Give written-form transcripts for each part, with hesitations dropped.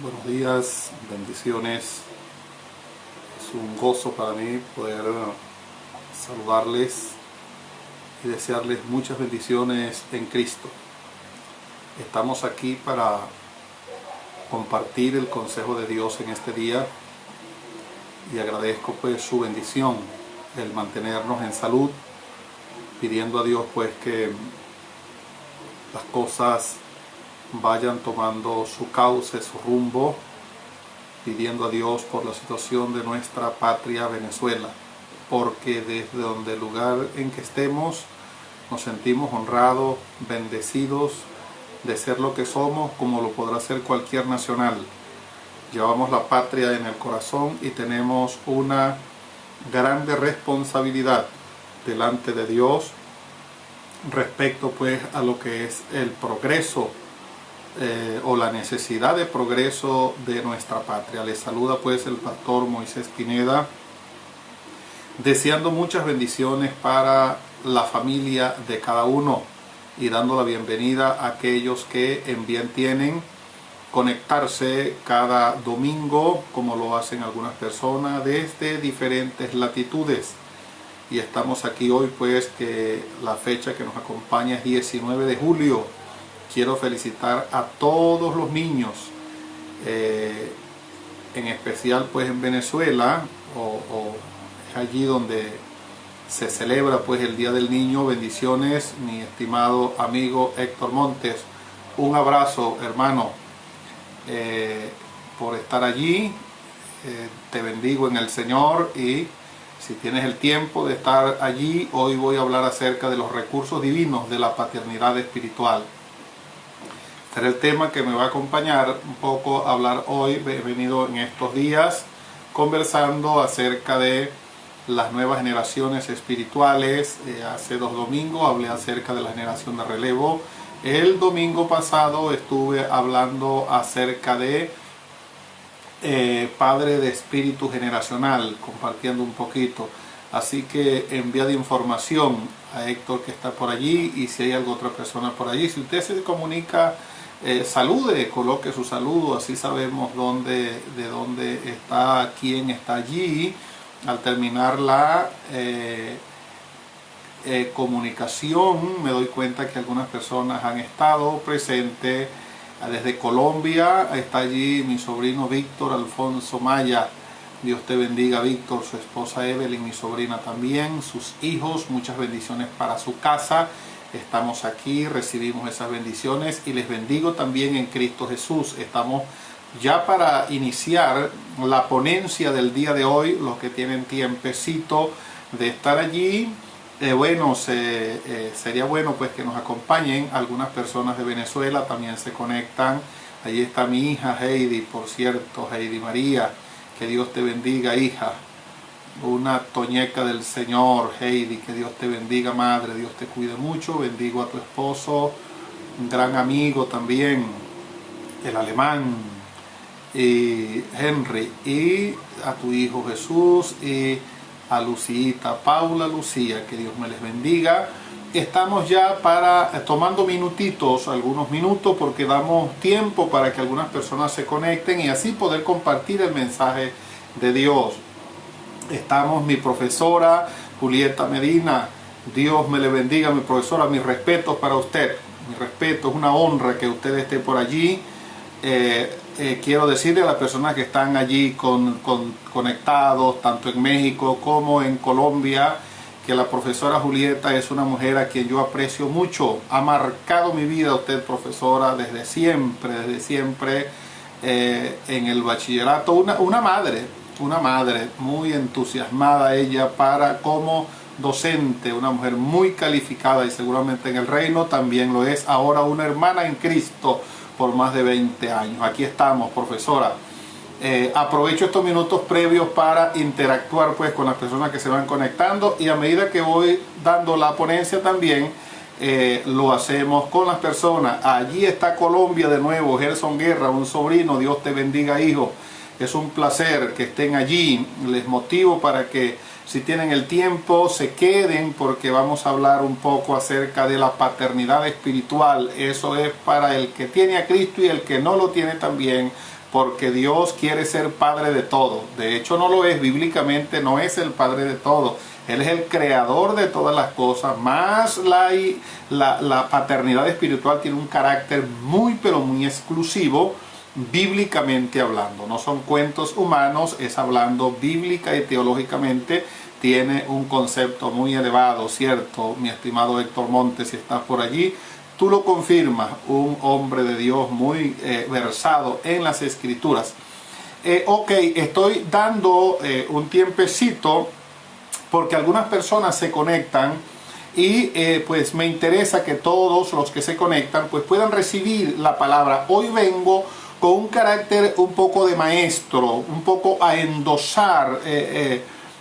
Buenos días, bendiciones. Es un gozo para mí poder saludarles y desearles muchas bendiciones en Cristo. Estamos aquí para compartir el consejo de Dios en este día y agradezco pues su bendición, el mantenernos en salud, pidiendo a Dios pues que las cosas vayan tomando su cauce, su rumbo, pidiendo a Dios por la situación de nuestra patria Venezuela, porque desde donde el lugar en que estemos nos sentimos honrados, bendecidos de ser lo que somos, como lo podrá ser cualquier nacional. Llevamos la patria en el corazón y tenemos una grande responsabilidad delante de Dios respecto pues a lo que es el progreso o la necesidad de progreso de nuestra patria. Les saluda pues el pastor Moisés Pineda, deseando muchas bendiciones para la familia de cada uno y dando la bienvenida a aquellos que en bien tienen conectarse cada domingo, como lo hacen algunas personas desde diferentes latitudes. Y estamos aquí hoy pues que la fecha que nos acompaña es 19 de julio. Quiero felicitar a todos los niños, en especial pues en Venezuela, o es allí donde se celebra pues el Día del Niño. Bendiciones, mi estimado amigo Héctor Montes. Un abrazo, hermano, por estar allí. Te bendigo en el Señor, y si tienes el tiempo de estar allí, hoy voy a hablar acerca de los recursos divinos de la paternidad espiritual. Este es el tema que me va a acompañar un poco a hablar hoy. He venido en estos días conversando acerca de las nuevas generaciones espirituales. Hace 2 domingos hablé acerca de la generación de relevo. El domingo pasado estuve hablando acerca de padre de espíritu generacional, compartiendo un poquito. Así que envía de información a Héctor, que está por allí, y si hay alguna otra persona por allí, si usted se comunica, salude, coloque su saludo, así sabemos de dónde está, quién está allí. Al terminar la comunicación, me doy cuenta que algunas personas han estado presentes. Desde Colombia está allí mi sobrino Víctor Alfonso Maya. Dios te bendiga, Víctor, su esposa Evelyn, mi sobrina también, sus hijos. Muchas bendiciones para su casa. Estamos aquí, recibimos esas bendiciones y les bendigo también en Cristo Jesús. Estamos ya para iniciar la ponencia del día de hoy. Los que tienen tiempecito de estar allí, sería bueno pues que nos acompañen. Algunas personas de Venezuela también se conectan. Allí está mi hija Heidi, por cierto, Heidi María. Que Dios te bendiga, hija. Una toñeca del Señor, Heidi. Que Dios te bendiga, madre. Dios te cuide mucho. Bendigo a tu esposo, un gran amigo también, el alemán, y Henry, y a tu hijo Jesús, y a Lucita, Paula, Lucía. Que Dios me les bendiga. Estamos ya tomando minutitos, algunos minutos, porque damos tiempo para que algunas personas se conecten y así poder compartir el mensaje de Dios. Estamos mi profesora Julieta Medina. Dios me le bendiga, mi profesora. Mis respetos para usted. Mi respeto, es una honra que usted esté por allí. Quiero decirle a las personas que están allí conectados, tanto en México como en Colombia, que la profesora Julieta es una mujer a quien yo aprecio mucho. Ha marcado mi vida usted, profesora, desde siempre, en el bachillerato. Una madre muy entusiasmada ella como docente, una mujer muy calificada, y seguramente en el reino también lo es. Ahora una hermana en Cristo por más de 20 años. Aquí estamos, profesora. Aprovecho estos minutos previos para interactuar pues con las personas que se van conectando, y a medida que voy dando la ponencia también lo hacemos con las personas. Allí está Colombia de nuevo, Gerson Guerra, un sobrino. Dios te bendiga, hijo. Es un placer que estén allí. Les motivo para que, si tienen el tiempo, se queden, porque vamos a hablar un poco acerca de la paternidad espiritual. Eso es para el que tiene a Cristo y el que no lo tiene también porque Dios quiere ser Padre de todo. De hecho no lo es, bíblicamente no es el Padre de todo. Él es el creador de todas las cosas, más la paternidad espiritual tiene un carácter muy pero muy exclusivo, bíblicamente hablando. No son cuentos humanos, es hablando bíblica y teológicamente, tiene un concepto muy elevado, ¿cierto? Mi estimado Héctor Montes, si estás por allí, tú lo confirmas, un hombre de Dios muy versado en las escrituras. Ok, estoy dando un tiempecito porque algunas personas se conectan y pues me interesa que todos los que se conectan pues puedan recibir la palabra. Hoy vengo con un carácter un poco de maestro, un poco a endosar.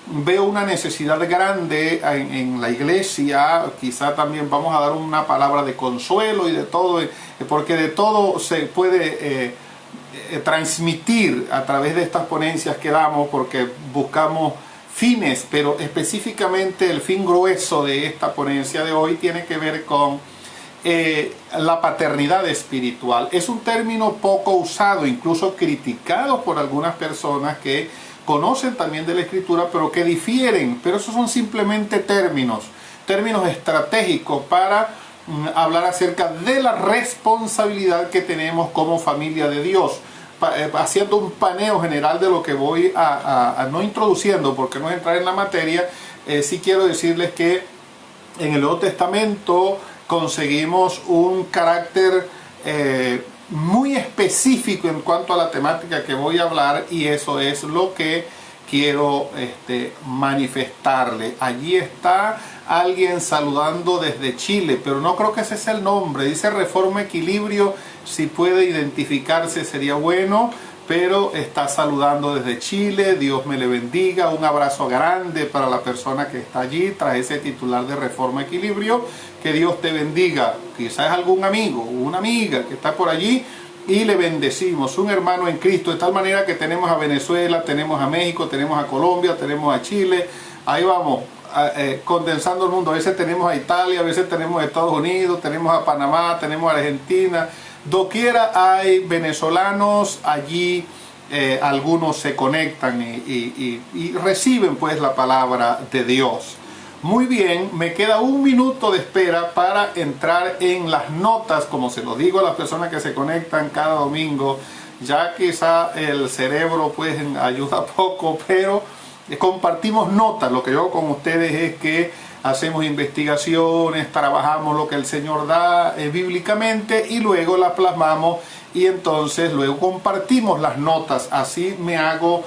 Veo una necesidad grande en la iglesia, quizá también vamos a dar una palabra de consuelo y de todo, porque de todo se puede transmitir a través de estas ponencias que damos, porque buscamos fines, pero específicamente el fin grueso de esta ponencia de hoy tiene que ver con la paternidad espiritual. Es un término poco usado, incluso criticado por algunas personas que conocen también de la escritura, pero que difieren, pero esos son simplemente términos estratégicos para hablar acerca de la responsabilidad que tenemos como familia de Dios. Haciendo un paneo general de lo que voy no introduciendo, porque no es entrar en la materia, sí quiero decirles que en el Nuevo Testamento conseguimos un carácter muy específico en cuanto a la temática que voy a hablar, y eso es lo que quiero manifestarle. Allí está alguien saludando desde Chile, pero no creo que ese sea el nombre. Dice Reforma Equilibrio, si puede identificarse sería bueno, pero está saludando desde Chile. Dios me le bendiga, un abrazo grande para la persona que está allí tras ese titular de Reforma Equilibrio. Que Dios te bendiga. Quizás es algún amigo o una amiga que está por allí y le bendecimos, un hermano en Cristo, de tal manera que tenemos a Venezuela, tenemos a México, tenemos a Colombia, tenemos a Chile, ahí vamos, condensando el mundo. A veces tenemos a Italia, a veces tenemos a Estados Unidos, tenemos a Panamá, tenemos a Argentina, doquiera hay venezolanos allí. Algunos se conectan y reciben pues la palabra de Dios. Muy bien, me queda un minuto de espera para entrar en las notas, como se lo digo a las personas que se conectan cada domingo. Ya quizá el cerebro pues ayuda poco, pero compartimos notas. Lo que yo hago con ustedes es que hacemos investigaciones, trabajamos lo que el Señor da bíblicamente y luego la plasmamos, y entonces luego compartimos las notas. Así me hago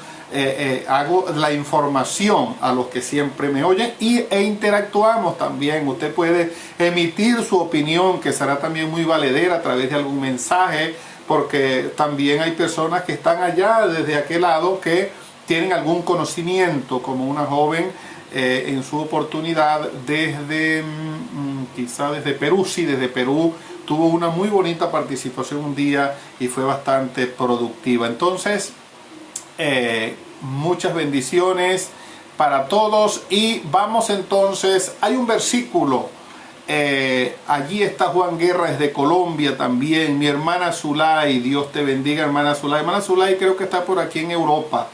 la información a los que siempre me oyen e interactuamos también. Usted puede emitir su opinión, que será también muy valedera a través de algún mensaje, porque también hay personas que están allá desde aquel lado que tienen algún conocimiento, como una joven en su oportunidad desde quizá desde Perú. Sí, desde Perú tuvo una muy bonita participación un día y fue bastante productiva. Entonces muchas bendiciones para todos, y vamos entonces. Hay un versículo, allí está Juan Guerra desde Colombia también, mi hermana Zulay, Dios te bendiga hermana Zulay. Hermana Zulay creo que está por aquí en Europa,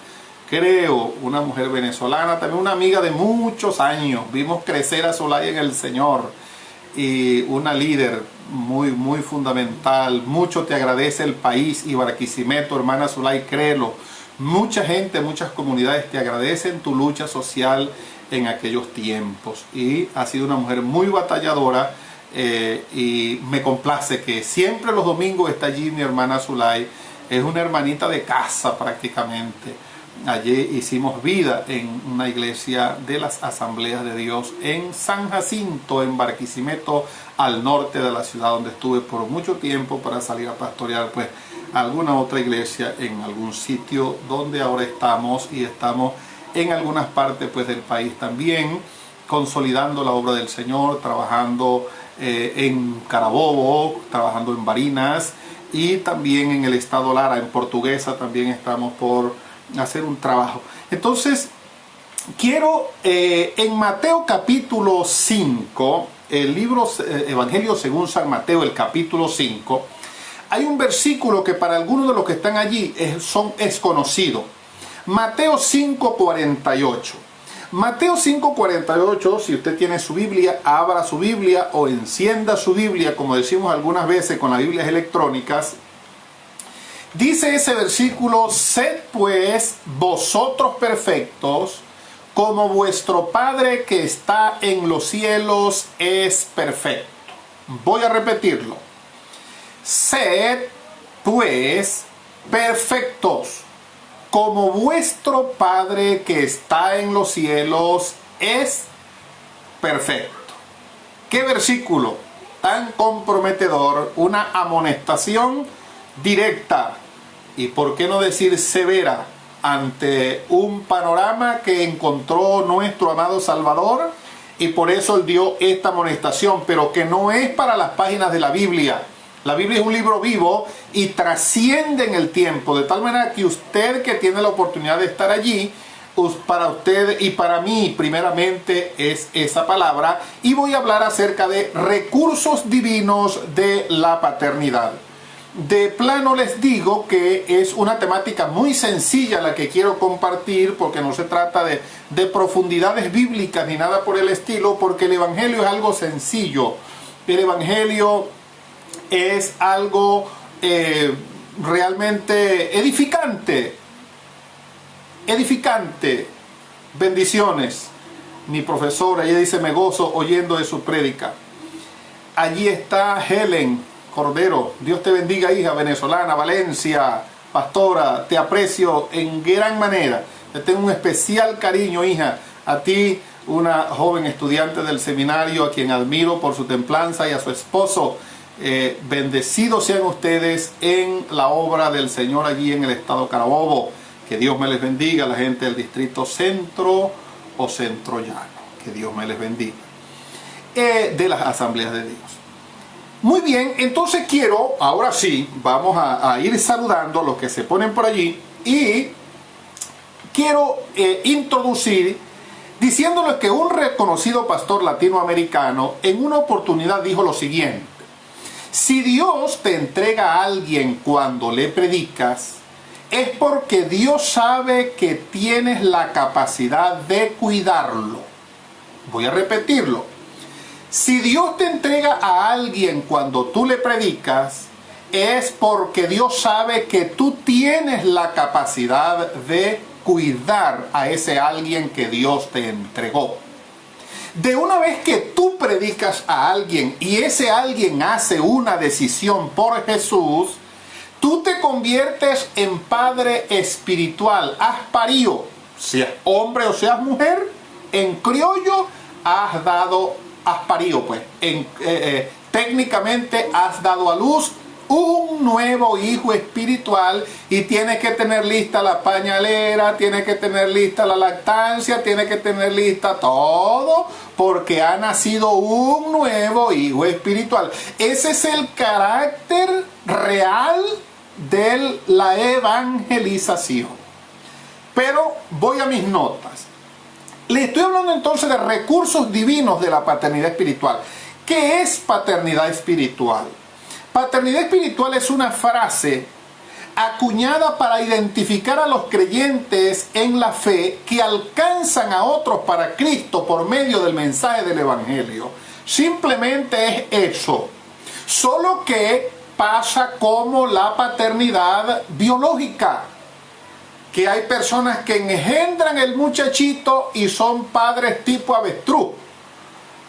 creo, una mujer venezolana, también una amiga de muchos años, vimos crecer a Zulay en el Señor, y una líder muy muy fundamental. Mucho te agradece el país y Barquisimeto, hermana Zulay, créelo. Mucha gente, muchas comunidades te agradecen tu lucha social en aquellos tiempos, y ha sido una mujer muy batalladora, y me complace que siempre los domingos está allí mi hermana Zulay. Es una hermanita de casa prácticamente. Allí hicimos vida en una iglesia de las Asambleas de Dios en San Jacinto, en Barquisimeto, al norte de la ciudad, donde estuve por mucho tiempo para salir a pastorear pues alguna otra iglesia en algún sitio donde ahora estamos, y estamos en algunas partes pues del país también, consolidando la obra del Señor, trabajando en Carabobo, trabajando en Barinas, y también en el estado Lara, en Portuguesa, también estamos por hacer un trabajo. Entonces quiero en Mateo capítulo 5, el libro Evangelio según San Mateo, el capítulo 5, hay un versículo que para algunos de los que están allí es conocido. Mateo 5:48. Mateo 5:48, si usted tiene su Biblia, abra su Biblia o encienda su Biblia, como decimos algunas veces con las Biblias electrónicas. Dice ese versículo: sed pues vosotros perfectos, como vuestro Padre que está en los cielos es perfecto. Voy a repetirlo. Sed pues perfectos, como vuestro Padre que está en los cielos es perfecto. ¿Qué versículo tan comprometedor? Una amonestación directa y, por qué no decir, severa ante un panorama que encontró nuestro amado Salvador, y por eso él dio esta amonestación, pero que no es para las páginas de la Biblia. La Biblia es un libro vivo y trasciende en el tiempo, de tal manera que usted que tiene la oportunidad de estar allí, para usted y para mí primeramente es esa palabra, y voy a hablar acerca de recursos divinos de la paternidad. De plano les digo que es una temática muy sencilla la que quiero compartir, porque no se trata de profundidades bíblicas ni nada por el estilo, porque el Evangelio es algo sencillo. El Evangelio es algo realmente edificante. Edificante. Bendiciones. Mi profesora, ella dice: me gozo oyendo de su prédica. Allí está Helen Cordero. Dios te bendiga, hija venezolana, Valencia, pastora, te aprecio en gran manera. Te tengo un especial cariño, hija, a ti, una joven estudiante del seminario, a quien admiro por su templanza, y a su esposo. Bendecidos sean ustedes en la obra del Señor allí en el estado Carabobo. Que Dios me les bendiga, la gente del distrito centro o centro llano. Que Dios me les bendiga. De las asambleas de Dios. Muy bien, entonces quiero, ahora sí, vamos a ir saludando a los que se ponen por allí, y quiero introducir diciéndoles que un reconocido pastor latinoamericano en una oportunidad dijo lo siguiente: si Dios te entrega a alguien cuando le predicas, es porque Dios sabe que tienes la capacidad de cuidarlo. Voy a repetirlo. Si Dios te entrega a alguien cuando tú le predicas, es porque Dios sabe que tú tienes la capacidad de cuidar a ese alguien que Dios te entregó. De una vez que tú predicas a alguien y ese alguien hace una decisión por Jesús, tú te conviertes en padre espiritual. Has parido, seas hombre o seas mujer, en criollo has parido, pues. Técnicamente has dado a luz un nuevo hijo espiritual, y tienes que tener lista la pañalera, tienes que tener lista la lactancia, tienes que tener lista todo, porque ha nacido un nuevo hijo espiritual. Ese es el carácter real de la evangelización. Pero voy a mis notas. Le estoy hablando entonces de recursos divinos de la paternidad espiritual. ¿Qué es paternidad espiritual? Paternidad espiritual es una frase acuñada para identificar a los creyentes en la fe que alcanzan a otros para Cristo por medio del mensaje del Evangelio. Simplemente es eso. Solo que pasa como la paternidad biológica, que hay personas que engendran el muchachito y son padres tipo avestruz.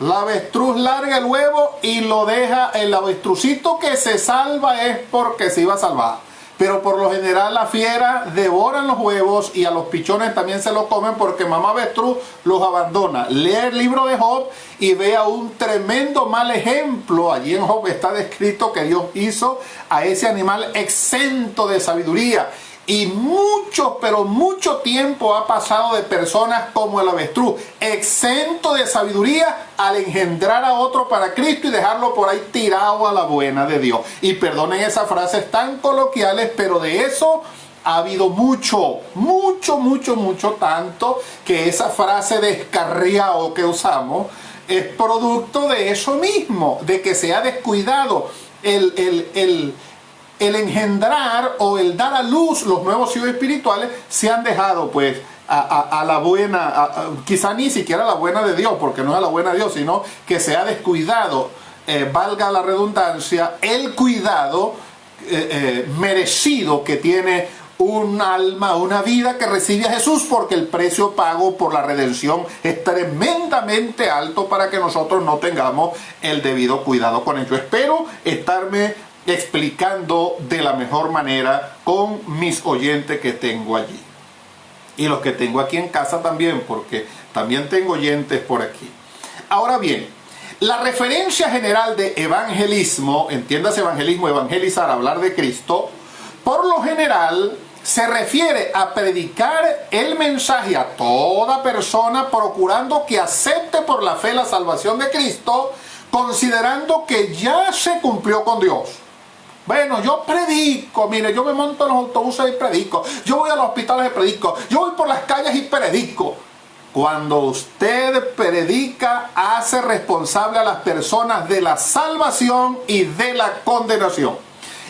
La avestruz larga el huevo y lo deja. El avestrucito que se salva es porque se iba a salvar. Pero por lo general la fiera devoran los huevos, y a los pichones también se los comen porque mamá avestruz los abandona. Lee el libro de Job y vea un tremendo mal ejemplo. Allí en Job está descrito que Dios hizo a ese animal exento de sabiduría. Y mucho, pero mucho tiempo ha pasado de personas como el avestruz, exento de sabiduría, al engendrar a otro para Cristo y dejarlo por ahí tirado a la buena de Dios. Y perdonen esas frases tan coloquiales, pero de eso ha habido mucho, tanto que esa frase descarriado que usamos es producto de eso mismo, de que se ha descuidado el el engendrar o el dar a luz los nuevos hijos espirituales se han dejado pues a la buena, quizá ni siquiera a la buena de Dios, porque no es a la buena de Dios, sino que se ha descuidado, valga la redundancia, el cuidado merecido que tiene un alma, una vida que recibe a Jesús, porque el precio pago por la redención es tremendamente alto para que nosotros no tengamos el debido cuidado con ello. Espero estarme explicando de la mejor manera con mis oyentes que tengo allí. Y los que tengo aquí en casa también, porque también tengo oyentes por aquí. Ahora bien, la referencia general de evangelismo, entiéndase evangelismo, evangelizar, hablar de Cristo, por lo general se refiere a predicar el mensaje a toda persona, procurando que acepte por la fe la salvación de Cristo, considerando que ya se cumplió con Dios. Bueno, yo predico, mire, yo me monto en los autobuses y predico, yo voy a los hospitales y predico, yo voy por las calles y predico. Cuando usted predica, hace responsable a las personas de la salvación y de la condenación.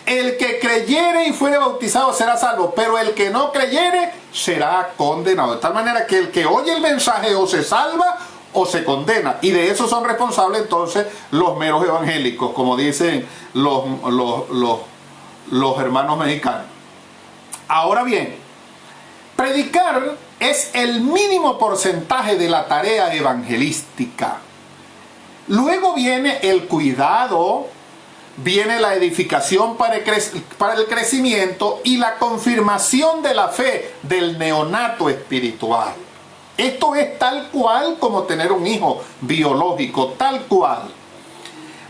El que creyere y fuere bautizado será salvo, pero el que no creyere será condenado. De tal manera que el que oye el mensaje o se salva o se condena, y de eso son responsables entonces los meros evangélicos, como dicen los hermanos mexicanos. Ahora bien, predicar es el mínimo porcentaje de la tarea evangelística. Luego viene el cuidado, viene la edificación para el crecimiento y la confirmación de la fe del neonato espiritual. Esto es tal cual como tener un hijo biológico, tal cual.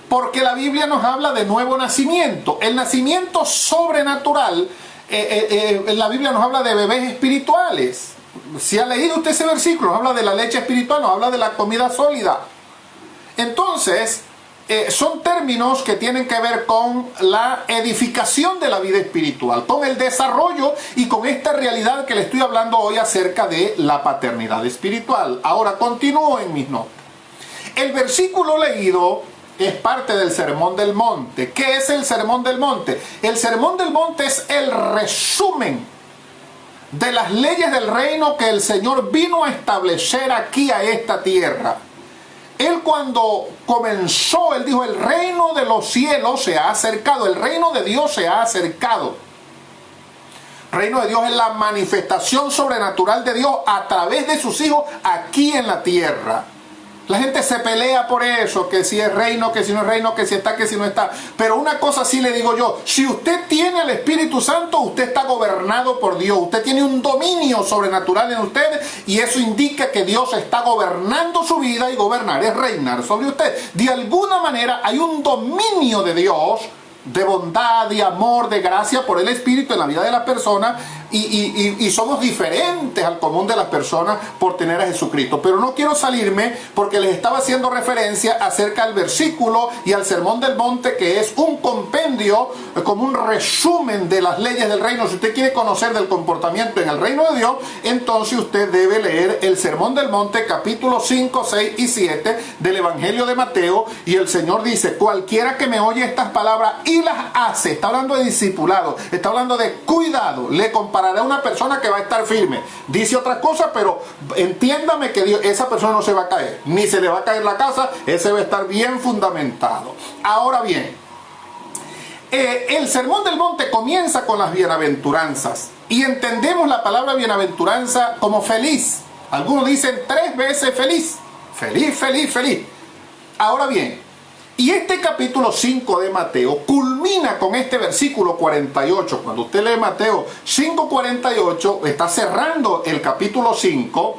Porque la Biblia nos habla de nuevo nacimiento. El nacimiento sobrenatural, la Biblia nos habla de bebés espirituales. Si ha leído usted ese versículo, nos habla de la leche espiritual, nos habla de la comida sólida. Entonces, son términos que tienen que ver con la edificación de la vida espiritual, con el desarrollo y con esta realidad que le estoy hablando hoy acerca de la paternidad espiritual. Ahora continúo en mis notas. El versículo leído es parte del Sermón del Monte. ¿Qué es el Sermón del Monte? El Sermón del Monte es el resumen de las leyes del reino que el Señor vino a establecer aquí a esta tierra. Él cuando comenzó, él dijo, el reino de los cielos se ha acercado, el reino de Dios se ha acercado. El reino de Dios es la manifestación sobrenatural de Dios a través de sus hijos aquí en la tierra. La gente se pelea por eso, que si es reino, que si no es reino, que si está, que si no está. Pero una cosa sí le digo yo, si usted tiene el Espíritu Santo, usted está gobernado por Dios. Usted tiene un dominio sobrenatural en usted y eso indica que Dios está gobernando su vida, y gobernar es reinar sobre usted. De alguna manera hay un dominio de Dios, de bondad, de amor, de gracia por el Espíritu en la vida de las personas, y somos diferentes al común de las personas por tener a Jesucristo. Pero no quiero salirme porque les estaba haciendo referencia acerca del versículo y al Sermón del Monte, que es un compendio, como un resumen de las leyes del reino. Si usted quiere conocer del comportamiento en el reino de Dios, entonces usted debe leer el Sermón del Monte, capítulo 5, 6 y 7 del Evangelio de Mateo, y el Señor dice, cualquiera que me oye estas palabras y las hace, está hablando de discipulado, está hablando de cuidado, le comparará a una persona que va a estar firme. Dice otra cosa, pero entiéndame que Dios, esa persona no se va a caer, ni se le va a caer la casa, ese va a estar bien fundamentado. Ahora bien, el Sermón del Monte comienza con las bienaventuranzas, y entendemos la palabra bienaventuranza como feliz. Algunos dicen 3 veces feliz, feliz, feliz, feliz. Ahora bien, y este capítulo 5 de Mateo culmina con este versículo 48. Cuando usted lee Mateo 5:48, está cerrando el capítulo 5,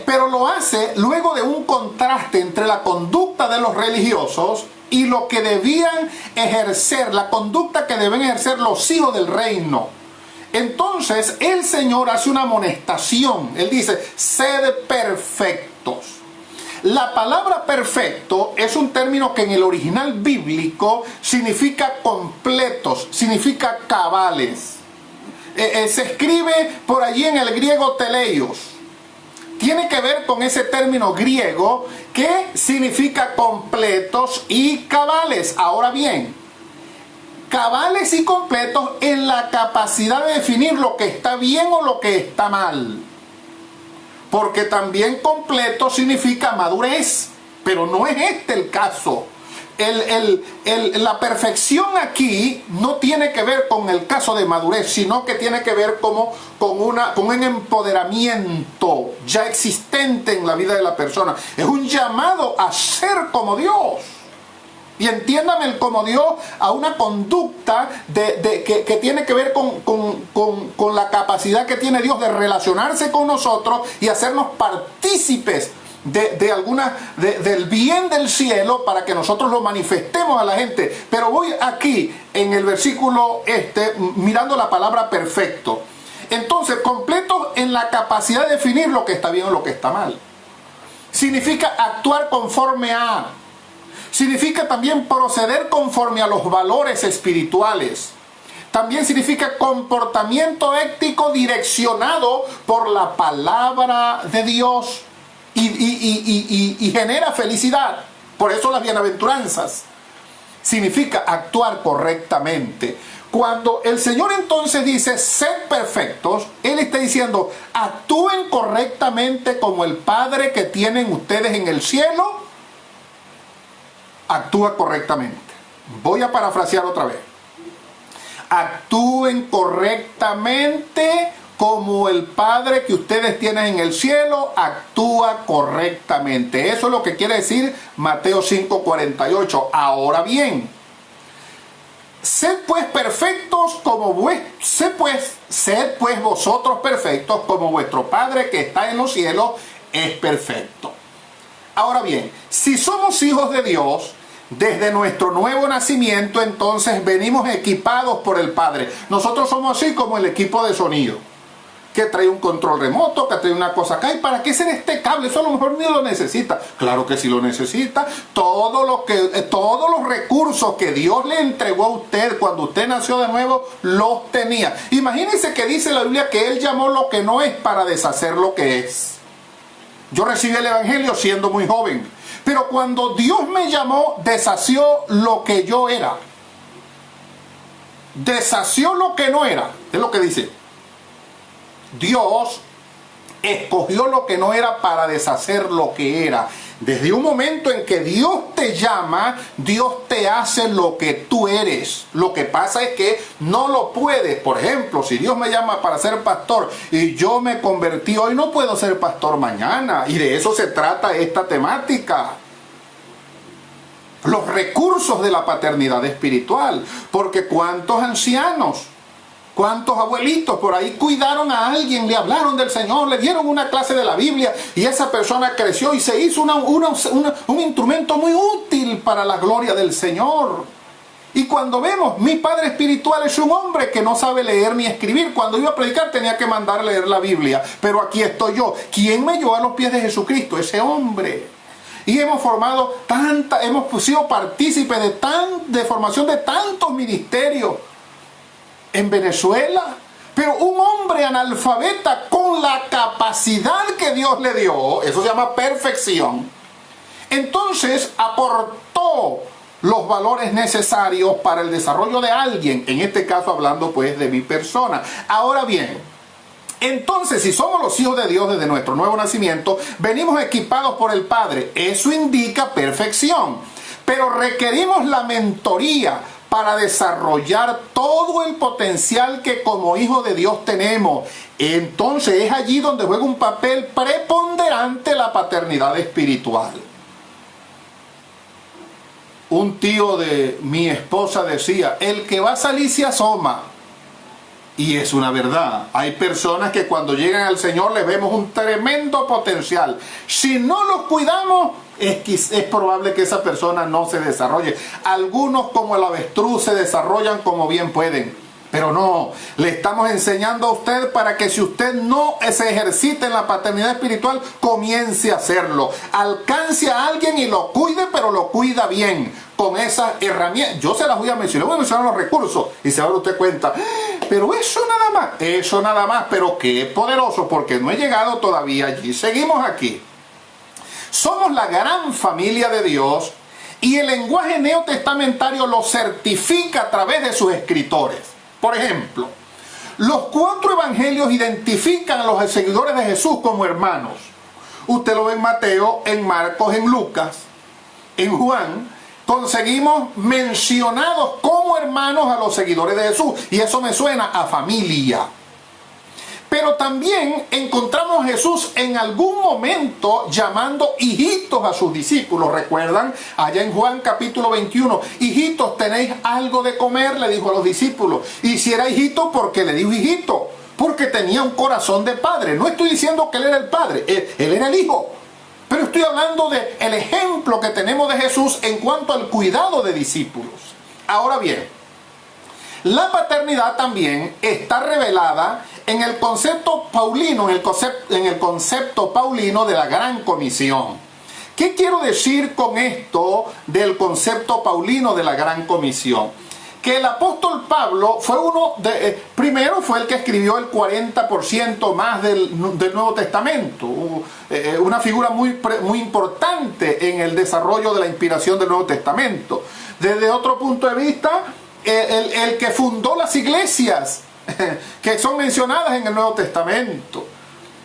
pero lo hace luego de un contraste entre la conducta de los religiosos y lo que debían ejercer, la conducta que deben ejercer los hijos del reino. Entonces el Señor hace una amonestación. Él dice, sed perfectos. La palabra perfecto es un término que en el original bíblico significa completos, significa cabales. Se escribe por allí en el griego teleios. Tiene que ver con ese término griego que significa completos y cabales. Ahora bien, cabales y completos en la capacidad de definir lo que está bien o lo que está mal. Porque también completo significa madurez, pero no es este el caso. La perfección aquí no tiene que ver con el caso de madurez, sino que tiene que ver con un empoderamiento ya existente en la vida de la persona. Es un llamado a ser como Dios. Y entiéndame el como Dios a una conducta que tiene que ver con la capacidad que tiene Dios de relacionarse con nosotros y hacernos partícipes del bien del cielo para que nosotros lo manifestemos a la gente. Pero voy aquí en el versículo mirando la palabra perfecto. Entonces, completo en la capacidad de definir lo que está bien o lo que está mal. Significa actuar conforme a. Significa también proceder conforme a los valores espirituales. También significa comportamiento ético direccionado por la palabra de Dios y genera felicidad. Por eso las bienaventuranzas. Significa actuar correctamente. Cuando el Señor entonces dice, sed perfectos, Él está diciendo, actúen correctamente como el Padre que tienen ustedes en el cielo actúa correctamente. Voy a parafrasear otra vez. Actúen correctamente como el Padre que ustedes tienen en el cielo actúa correctamente. Eso es lo que quiere decir Mateo 5:48. Ahora bien, sed pues perfectos sed pues vosotros perfectos como vuestro Padre que está en los cielos es perfecto. Ahora bien, si somos hijos de Dios, desde nuestro nuevo nacimiento, entonces venimos equipados por el Padre. Nosotros somos así como el equipo de sonido, que trae un control remoto, que trae una cosa acá. ¿Y para qué ser este cable? Eso a lo mejor ni lo necesita. Claro que sí lo necesita. Todos los recursos que Dios le entregó a usted cuando usted nació de nuevo, los tenía. Imagínense que dice la Biblia que Él llamó lo que no es para deshacer lo que es. Yo recibí el Evangelio siendo muy joven. Pero cuando Dios me llamó, deshació lo que yo era. Deshació lo que no era. Es lo que dice. Dios escogió lo que no era para deshacer lo que era. Desde un momento en que Dios te llama, Dios te hace lo que tú eres. Lo que pasa es que no lo puedes. Por ejemplo, si Dios me llama para ser pastor y yo me convertí hoy, no puedo ser pastor mañana. Y de eso se trata esta temática. Los recursos de la paternidad espiritual. Porque ¿cuántos ancianos? ¿Cuántos abuelitos por ahí cuidaron a alguien, le hablaron del Señor, le dieron una clase de la Biblia y esa persona creció y se hizo un instrumento muy útil para la gloria del Señor? Y cuando vemos, mi padre espiritual es un hombre que no sabe leer ni escribir. Cuando iba a predicar tenía que mandar a leer la Biblia. Pero aquí estoy yo. ¿Quién me llevó a los pies de Jesucristo? Ese hombre. Y hemos sido partícipes de formación de tantos ministerios en Venezuela, pero un hombre analfabeta con la capacidad que Dios le dio, eso se llama perfección, entonces aportó los valores necesarios para el desarrollo de alguien, en este caso hablando pues de mi persona. Ahora bien, entonces si somos los hijos de Dios desde nuestro nuevo nacimiento, venimos equipados por el Padre, eso indica perfección, pero requerimos la mentoría para desarrollar todo el potencial que como hijos de Dios tenemos. Entonces es allí donde juega un papel preponderante la paternidad espiritual. Un tío de mi esposa decía, el que va a salir se asoma. Y es una verdad. Hay personas que cuando llegan al Señor les vemos un tremendo potencial. Si no los cuidamos, es probable que esa persona no se desarrolle. Algunos como el avestruz se desarrollan como bien pueden. Pero no, le estamos enseñando a usted para que si usted no se ejercita en la paternidad espiritual, comience a hacerlo. Alcance a alguien y lo cuide, pero lo cuida bien. Con esas herramientas, yo se las voy a mencionar los recursos y se va a dar usted cuenta. Pero eso nada más, pero qué poderoso, porque no he llegado todavía allí. Seguimos aquí. Somos la gran familia de Dios y el lenguaje neotestamentario lo certifica a través de sus escritores. Por ejemplo, los 4 evangelios identifican a los seguidores de Jesús como hermanos. Usted lo ve en Mateo, en Marcos, en Lucas, en Juan. Conseguimos mencionados como hermanos a los seguidores de Jesús. Y eso me suena a familia. Pero también encontramos a Jesús en algún momento llamando hijitos a sus discípulos. ¿Recuerdan? Allá en Juan capítulo 21. Hijitos, ¿tenéis algo de comer? Le dijo a los discípulos. Y si era hijito, ¿por qué le dijo hijito? Porque tenía un corazón de padre. No estoy diciendo que él era el padre. Él era el hijo. Pero estoy hablando del ejemplo que tenemos de Jesús en cuanto al cuidado de discípulos. Ahora bien, la paternidad también está revelada en el concepto paulino, en el concepto paulino de la Gran Comisión. ¿Qué quiero decir con esto del concepto paulino de la Gran Comisión? Que el apóstol Pablo fue primero fue el que escribió el 40% más del Nuevo Testamento, una figura muy importante en el desarrollo de la inspiración del Nuevo Testamento. Desde otro punto de vista, el que fundó las iglesias que son mencionadas en el Nuevo Testamento.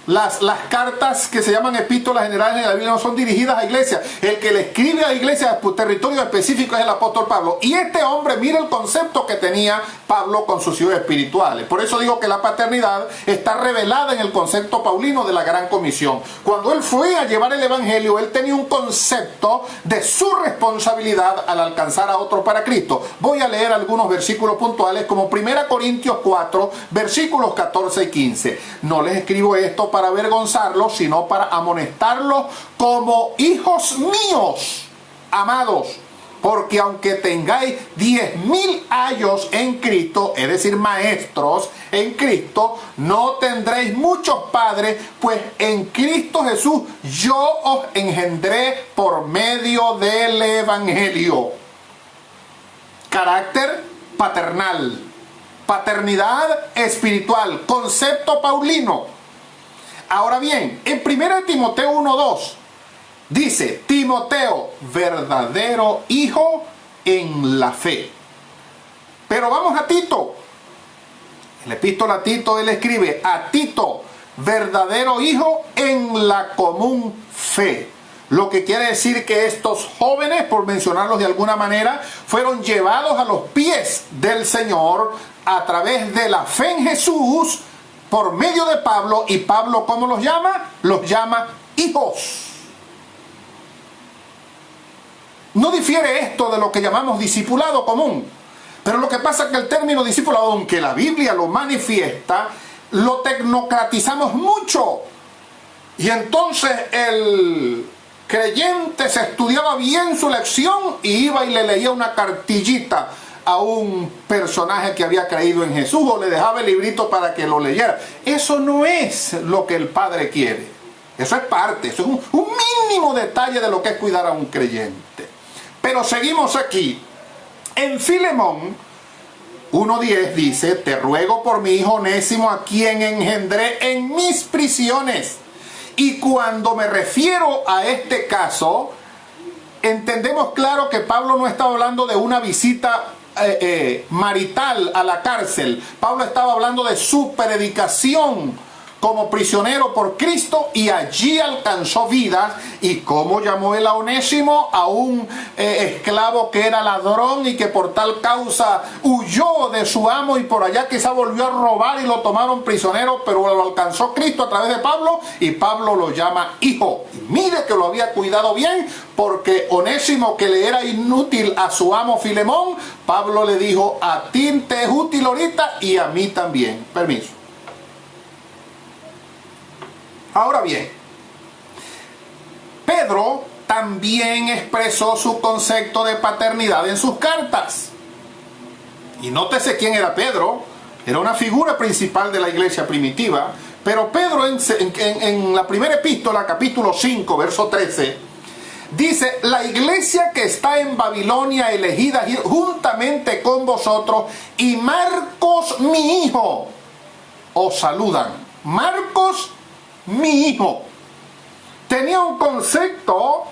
Las cartas que se llaman epístolas generales en la Biblia no son dirigidas a iglesias. El que le escribe a iglesias por territorio específico es el apóstol Pablo. Y este hombre, mira el concepto que tenía Pablo con sus hijos espirituales. Por eso digo que la paternidad está revelada en el concepto paulino de la Gran Comisión. Cuando él fue a llevar el evangelio, él tenía un concepto de su responsabilidad al alcanzar a otros para Cristo. Voy a leer algunos versículos puntuales como 1 Corintios 4, versículos 14 y 15. No les escribo esto para avergonzarlos, sino para amonestarlos como hijos míos, amados, porque aunque tengáis 10.000 años en Cristo, es decir, maestros en Cristo, no tendréis muchos padres, pues en Cristo Jesús yo os engendré por medio del evangelio. Carácter paternal, paternidad espiritual, concepto paulino. Ahora bien, en 1 Timoteo 1:2 dice: Timoteo, verdadero hijo en la fe. Pero vamos a Tito. En la epístola a Tito él escribe: a Tito, verdadero hijo en la común fe. Lo que quiere decir que estos jóvenes, por mencionarlos de alguna manera, fueron llevados a los pies del Señor a través de la fe en Jesús, por medio de Pablo. Y Pablo, ¿cómo los llama? Los llama hijos. No difiere esto de lo que llamamos discipulado común. Pero lo que pasa es que el término discipulado, aunque la Biblia lo manifiesta, lo tecnocratizamos mucho. Y entonces el creyente se estudiaba bien su lección y iba y le leía una cartillita a un personaje que había creído en Jesús, o le dejaba el librito para que lo leyera. Eso no es lo que el Padre quiere. Eso es parte, eso es un mínimo detalle de lo que es cuidar a un creyente. Pero seguimos aquí. En Filemón 1:10 dice: te ruego por mi hijo Onésimo, a quien engendré en mis prisiones. Y cuando me refiero a este caso, entendemos claro que Pablo no estaba hablando de una visita marital a la cárcel. Pablo estaba hablando de su predicación como prisionero por Cristo, y allí alcanzó vidas. ¿Y cómo llamó él a Onésimo? A un esclavo que era ladrón y que por tal causa huyó de su amo, y por allá quizá volvió a robar y lo tomaron prisionero, pero lo alcanzó Cristo a través de Pablo, y Pablo lo llama hijo. Y mire que lo había cuidado bien, porque Onésimo, que le era inútil a su amo Filemón, Pablo le dijo: a ti te es útil ahorita y a mí también. Permiso. Ahora bien, Pedro también expresó su concepto de paternidad en sus cartas. Y nótese quién era Pedro. Era una figura principal de la iglesia primitiva. Pero Pedro en la primera epístola, capítulo 5, verso 13, dice: la iglesia que está en Babilonia, elegida juntamente con vosotros, y Marcos mi hijo, os saludan. Marcos mi hijo tenía un concepto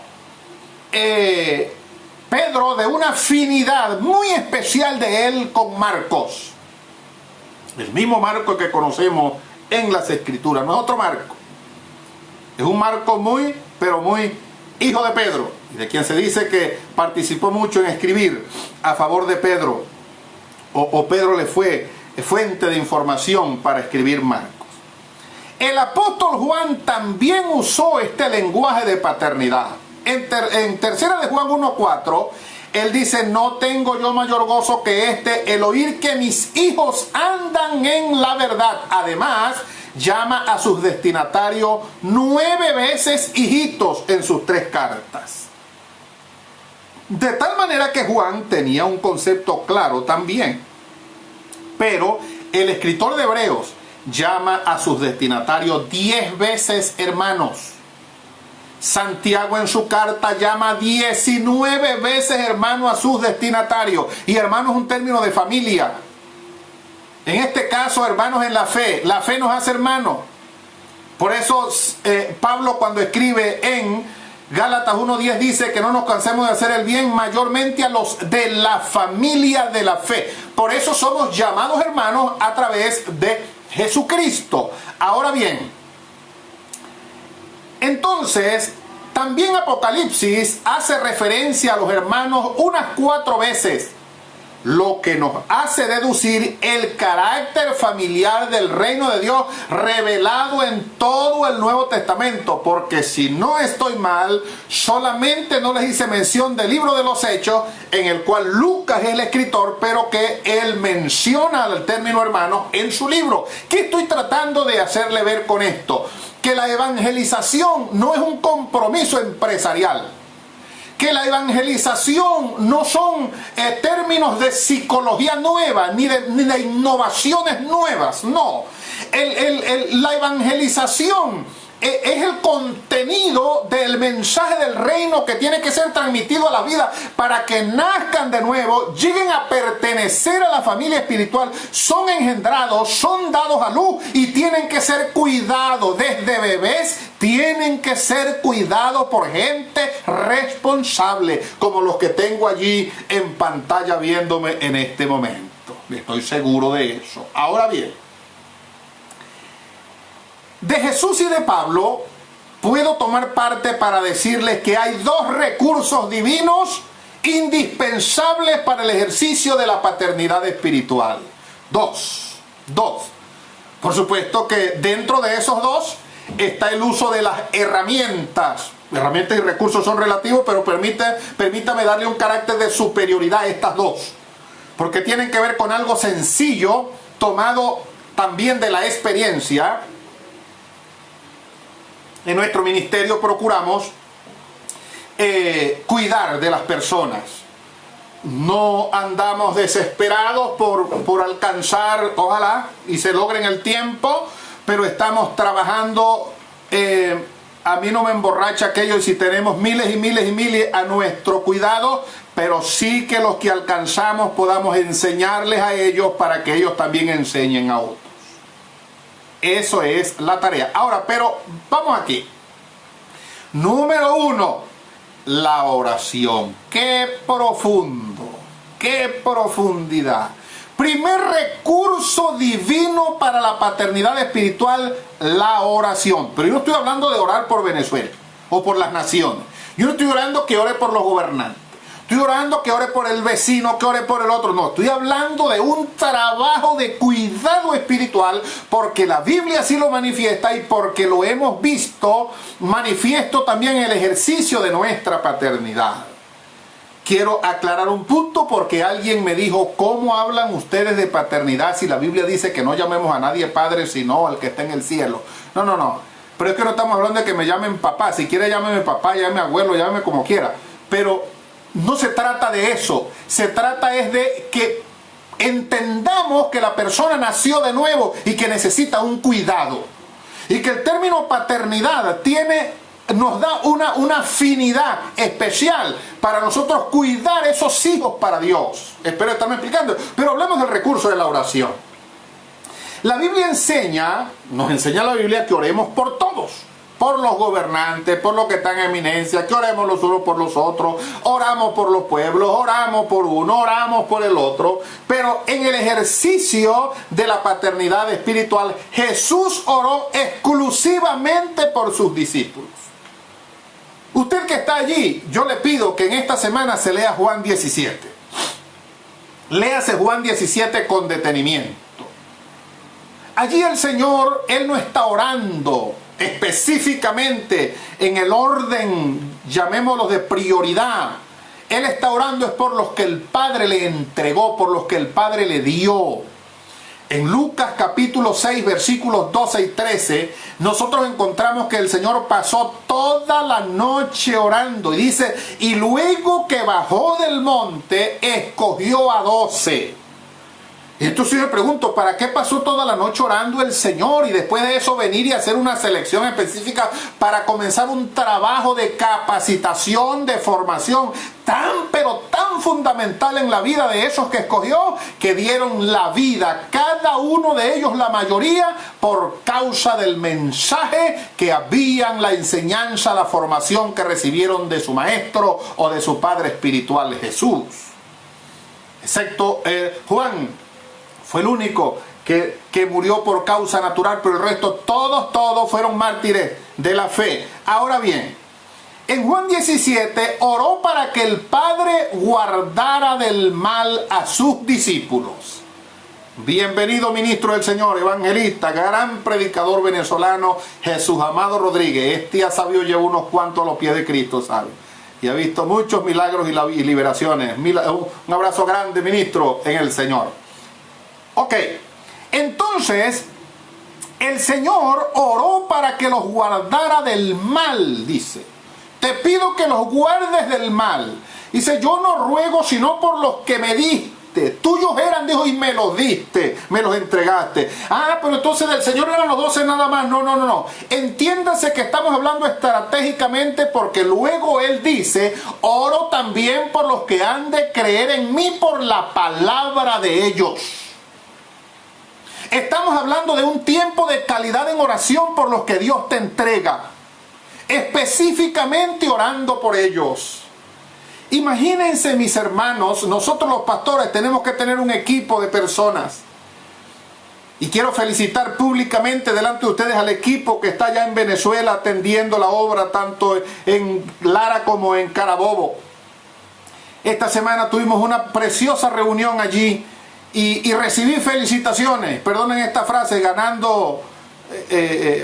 Pedro de una afinidad muy especial de él con Marcos. El mismo Marco que conocemos en las Escrituras, no es otro Marco. Es un Marco muy, pero muy hijo de Pedro, y de quien se dice que participó mucho en escribir a favor de Pedro, o Pedro le fue fuente de información para escribir Marcos. El apóstol Juan también usó este lenguaje de paternidad. En tercera de Juan 1:4, él dice: no tengo yo mayor gozo que este, el oír que mis hijos andan en la verdad. Además, llama a sus destinatarios 9 veces hijitos en sus 3 cartas. De tal manera que Juan tenía un concepto claro también. Pero el escritor de Hebreos llama a sus destinatarios 10 veces hermanos. Santiago en su carta llama 19 veces hermano a sus destinatarios. Y hermano es un término de familia. En este caso, hermanos en la fe nos hace hermanos. Por eso Pablo, cuando escribe en Gálatas 1:10, dice que no nos cansemos de hacer el bien, mayormente a los de la familia de la fe. Por eso somos llamados hermanos a través de Jesucristo. Ahora bien, entonces, también Apocalipsis hace referencia a los hermanos unas 4 veces, lo que nos hace deducir el carácter familiar del reino de Dios revelado en todo el Nuevo Testamento, porque si no estoy mal, solamente no les hice mención del libro de los Hechos, en el cual Lucas es el escritor, pero que él menciona el término hermano en su libro. ¿Qué estoy tratando de hacerle ver con esto? Que la evangelización no es un compromiso empresarial. Que la evangelización no son términos de psicología nueva, ni de innovaciones nuevas, no. La evangelización es el contenido del mensaje del reino que tiene que ser transmitido a la vida para que nazcan de nuevo, lleguen a pertenecer a la familia espiritual, son engendrados, son dados a luz y tienen que ser cuidados desde bebés. Tienen que ser cuidados por gente responsable, como los que tengo allí en pantalla viéndome en este momento. Estoy seguro de eso. Ahora bien, de Jesús y de Pablo puedo tomar parte para decirles que hay 2 recursos divinos indispensables para el ejercicio de la paternidad espiritual. 2. Por supuesto que dentro de esos 2 está el uso de las herramientas. Herramientas y recursos son relativos, pero permítame darle un carácter de superioridad a estas 2. Porque tienen que ver con algo sencillo, tomado también de la experiencia. En nuestro ministerio procuramos cuidar de las personas. No andamos desesperados por alcanzar, ojalá, y se logre en el tiempo, pero estamos trabajando. A mí no me emborracha aquello, y si tenemos miles y miles y miles a nuestro cuidado, pero sí que los que alcanzamos podamos enseñarles a ellos para que ellos también enseñen a otros. Eso es la tarea. Ahora, pero vamos aquí. Número 1, la oración. ¡Qué profundo! ¡Qué profundidad! Primer recurso divino para la paternidad espiritual, la oración. Pero yo no estoy hablando de orar por Venezuela o por las naciones. Yo no estoy orando que ore por los gobernantes. Estoy orando que ore por el vecino, que ore por el otro. No, estoy hablando de un trabajo de cuidado espiritual, porque la Biblia así lo manifiesta y porque lo hemos visto manifiesto también en el ejercicio de nuestra paternidad. Quiero aclarar un punto, porque alguien me dijo: ¿cómo hablan ustedes de paternidad si la Biblia dice que no llamemos a nadie padre sino al que está en el cielo? No. Pero es que no estamos hablando de que me llamen papá. Si quiere, llámeme papá, llámeme abuelo, llámeme como quiera. Pero no se trata de eso. Se trata es de que entendamos que la persona nació de nuevo y que necesita un cuidado. Y que el término paternidad nos da una afinidad especial para nosotros cuidar esos hijos para Dios. Espero estarme explicando. Pero hablemos del recurso de la oración. La Biblia nos enseña la Biblia que oremos por todos. por los gobernantes, por los que están en eminencia, que oremos los unos por los otros, oramos por los pueblos, oramos por uno, oramos por el otro, pero en el ejercicio de la paternidad espiritual, Jesús oró exclusivamente por sus discípulos. Usted que está allí, yo le pido que en esta semana se lea Juan 17. Léase Juan 17 con detenimiento. Allí el Señor, Él no está orando específicamente en el orden, llamémoslo de prioridad. Él está orando es por los que el Padre le entregó, por los que el Padre le dio. En Lucas capítulo 6 versículos 12 y 13, nosotros encontramos que el Señor pasó toda la noche orando. Y dice, y luego que bajó del monte, escogió a 12. Y entonces yo me pregunto, ¿para qué pasó toda la noche orando el Señor? Y después de eso venir y hacer una selección específica para comenzar un trabajo de capacitación, de formación, pero tan fundamental en la vida de esos que escogió, que dieron la vida, cada uno de ellos, la mayoría, por causa del mensaje que habían, la enseñanza, la formación que recibieron de su maestro o de su padre espiritual Jesús. Excepto Juan. Fue el único que murió por causa natural, pero el resto, todos fueron mártires de la fe. Ahora bien, en Juan 17 oró para que el Padre guardara del mal a sus discípulos. Bienvenido ministro del Señor, evangelista, gran predicador venezolano, Jesús Amado Rodríguez. Este ya sabio lleva unos cuantos a los pies de Cristo, ¿sabe? Y ha visto muchos milagros y liberaciones. Un abrazo grande, ministro, en el Señor. Ok, entonces el Señor oró para que los guardara del mal, dice. Te pido que los guardes del mal. Dice, yo no ruego sino por los que me diste. Tuyos eran, dijo, y me los diste, me los entregaste. Ah, pero entonces del Señor eran los 12 nada más. No. Entiéndase que estamos hablando estratégicamente, porque luego Él dice, oro también por los que han de creer en mí por la palabra de ellos. Estamos hablando de un tiempo de calidad en oración por los que Dios te entrega. Específicamente orando por ellos. Imagínense, mis hermanos, nosotros los pastores tenemos que tener un equipo de personas. Y quiero felicitar públicamente delante de ustedes al equipo que está allá en Venezuela atendiendo la obra, tanto en Lara como en Carabobo. Esta semana tuvimos una preciosa reunión allí. Y recibí felicitaciones, perdonen esta frase, ganando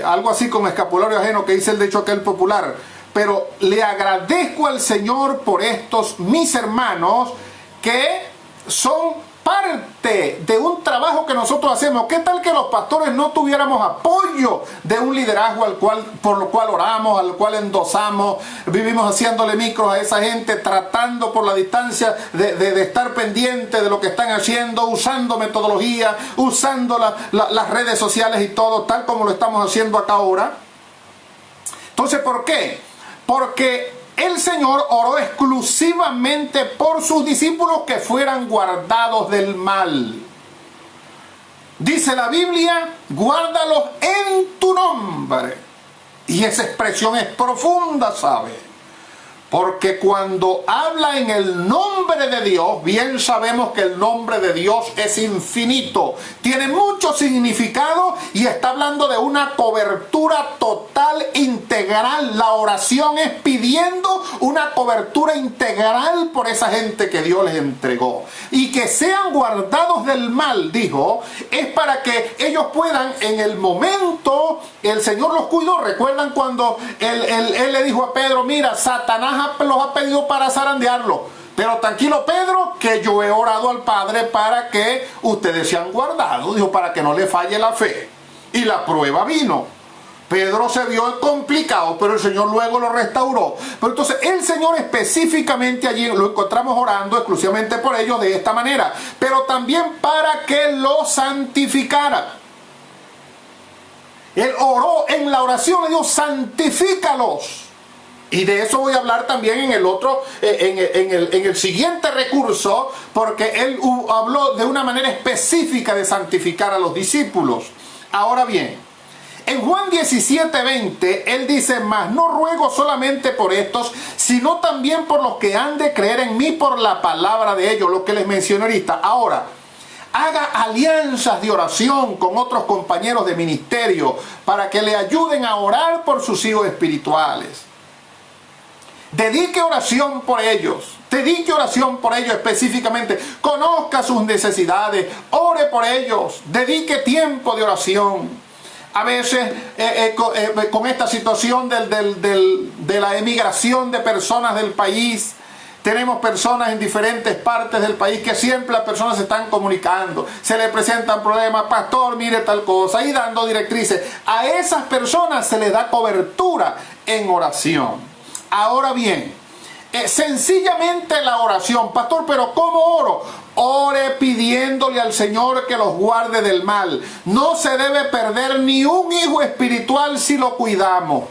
algo así como escapulario ajeno, que dice el dicho aquel popular. Pero le agradezco al Señor por estos mis hermanos que son parte de un trabajo que nosotros hacemos. ¿Qué tal que los pastores no tuviéramos apoyo de un liderazgo por lo cual oramos, al cual endosamos, vivimos haciéndole micros a esa gente, tratando por la distancia de estar pendiente de lo que están haciendo, usando metodología, usando las redes sociales y todo, tal como lo estamos haciendo acá ahora? Entonces, ¿por qué? Porque el Señor oró exclusivamente por sus discípulos que fueran guardados del mal. Dice la Biblia, guárdalos en tu nombre. Y esa expresión es profunda, ¿sabe? Porque cuando habla en el nombre de Dios, bien sabemos que el nombre de Dios es infinito. Tiene mucho significado y está hablando de una cobertura total, integral. La oración es pidiendo una cobertura integral por esa gente que Dios les entregó. Y que sean guardados del mal, dijo, es para que ellos puedan, en el momento, el Señor los cuidó. ¿Recuerdan cuando él le dijo a Pedro, mira, Satanás los ha pedido para zarandearlo, pero tranquilo Pedro, que yo he orado al Padre para que ustedes sean guardados, dijo, para que no le falle la fe? Y la prueba vino. Pedro se vio complicado, pero el Señor luego lo restauró. Pero entonces el Señor específicamente allí lo encontramos orando exclusivamente por ellos de esta manera, pero también para que los santificara. Él oró en la oración, le dijo, santifícalos. Y de eso voy a hablar también en el otro, en el siguiente recurso, porque él habló de una manera específica de santificar a los discípulos. Ahora bien, En Juan 17:20, él dice: mas no ruego solamente por estos, sino también por los que han de creer en mí por la palabra de ellos, lo que les mencioné ahorita. Ahora, haga alianzas de oración con otros compañeros de ministerio para que le ayuden a orar por sus hijos espirituales. Dedique oración por ellos. Dedique oración por ellos específicamente. Conozca sus necesidades. Ore por ellos. Dedique tiempo de oración. A veces con esta situación de la emigración de personas del país, tenemos personas en diferentes partes del país que siempre las personas se están comunicando. Se les presentan problemas: pastor, mire tal cosa, y dando directrices. A esas personas se les da cobertura en oración. Ahora bien, sencillamente la oración. Pastor, pero ¿cómo oro? Ore pidiéndole al Señor que los guarde del mal. No se debe perder ni un hijo espiritual si lo cuidamos.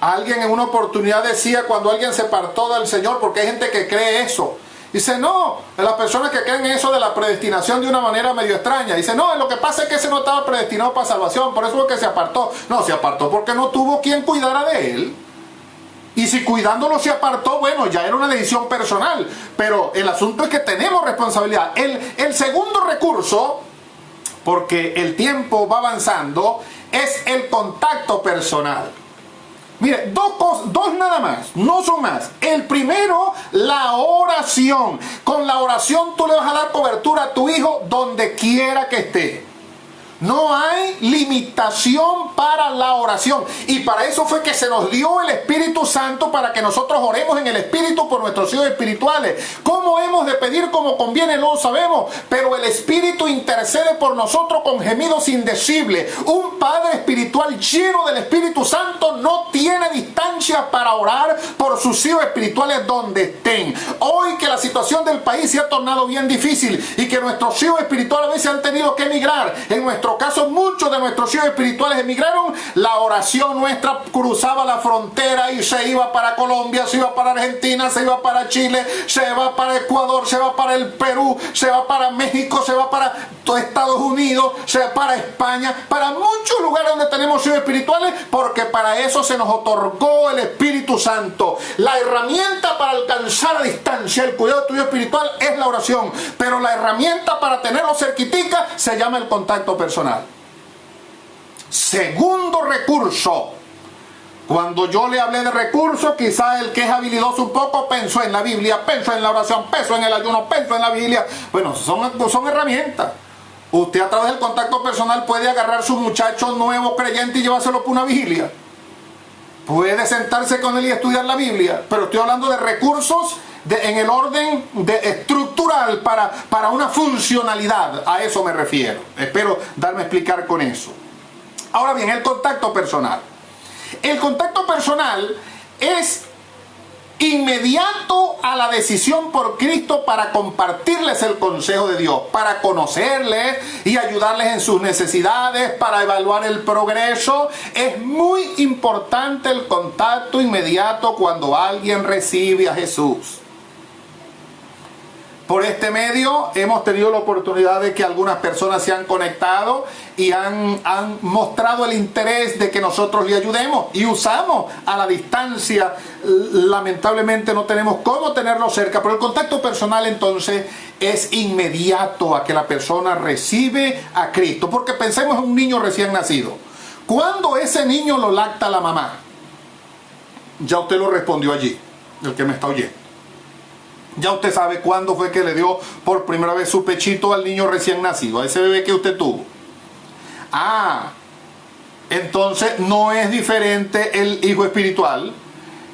Alguien en una oportunidad decía, cuando alguien se apartó del Señor, porque hay gente que cree eso, dice: no, las personas que creen eso de la predestinación de una manera medio extraña, dice: no, lo que pasa es que ese no estaba predestinado para salvación, por eso es que se apartó. No, se apartó porque no tuvo quien cuidara de él. Y si cuidándolo se apartó, bueno, ya era una decisión personal. Pero el asunto es que tenemos responsabilidad. El segundo recurso, porque el tiempo va avanzando, es el contacto personal. Mire, dos nada más, no son más. El primero, la oración. Con la oración tú le vas a dar cobertura a tu hijo donde quiera que esté. No hay limitación para la oración. Y para eso fue que se nos dio el Espíritu Santo, para que nosotros oremos en el Espíritu por nuestros hijos espirituales. ¿Cómo hemos de pedir como conviene? No lo sabemos. Pero el Espíritu intercede por nosotros con gemidos indecibles. Un padre espiritual lleno del Espíritu Santo no tiene distancia para orar por sus hijos espirituales donde estén. Hoy que la situación del país se ha tornado bien difícil y que nuestros hijos espirituales a veces han tenido que emigrar, en nuestro caso muchos de nuestros hijos espirituales emigraron, la oración nuestra cruzaba la frontera y se iba para Colombia, se iba para Argentina, se iba para Chile, se va para Ecuador, se va para el Perú, se va para México, se va para Estados Unidos, se va para España, para muchos lugares donde tenemos hijos espirituales, porque para eso se nos otorgó el Espíritu Santo. La herramienta para alcanzar a distancia el cuidado de tu hijo espiritual es la oración, pero la herramienta para tenerlo cerquitica se llama el contacto personal. Segundo recurso. Cuando yo le hablé de recursos, quizás el que es habilidoso un poco pensó en la Biblia, pensó en la oración, pensó en el ayuno, pensó en la vigilia. Bueno, son herramientas. Usted a través del contacto personal puede agarrar a su muchacho nuevo creyente y llevárselo por una vigilia. Puede sentarse con él y estudiar la Biblia. Pero estoy hablando de recursos en el orden estructural para una funcionalidad. A eso me refiero. Espero darme a explicar con eso. Ahora bien, el contacto personal. El contacto personal es inmediato a la decisión por Cristo para compartirles el consejo de Dios, para conocerles y ayudarles en sus necesidades, para evaluar el progreso. Es muy importante el contacto inmediato cuando alguien recibe a Jesús. Por este medio hemos tenido la oportunidad de que algunas personas se han conectado y han mostrado el interés de que nosotros le ayudemos, y usamos a la distancia. Lamentablemente no tenemos cómo tenerlo cerca, pero el contacto personal entonces es inmediato a que la persona recibe a Cristo. Porque pensemos en un niño recién nacido. ¿Cuándo ese niño lo lacta la mamá? Ya usted lo respondió allí, el que me está oyendo. Ya usted sabe cuándo fue que le dio por primera vez su pechito al niño recién nacido, a ese bebé que usted tuvo. Entonces no es diferente el hijo espiritual.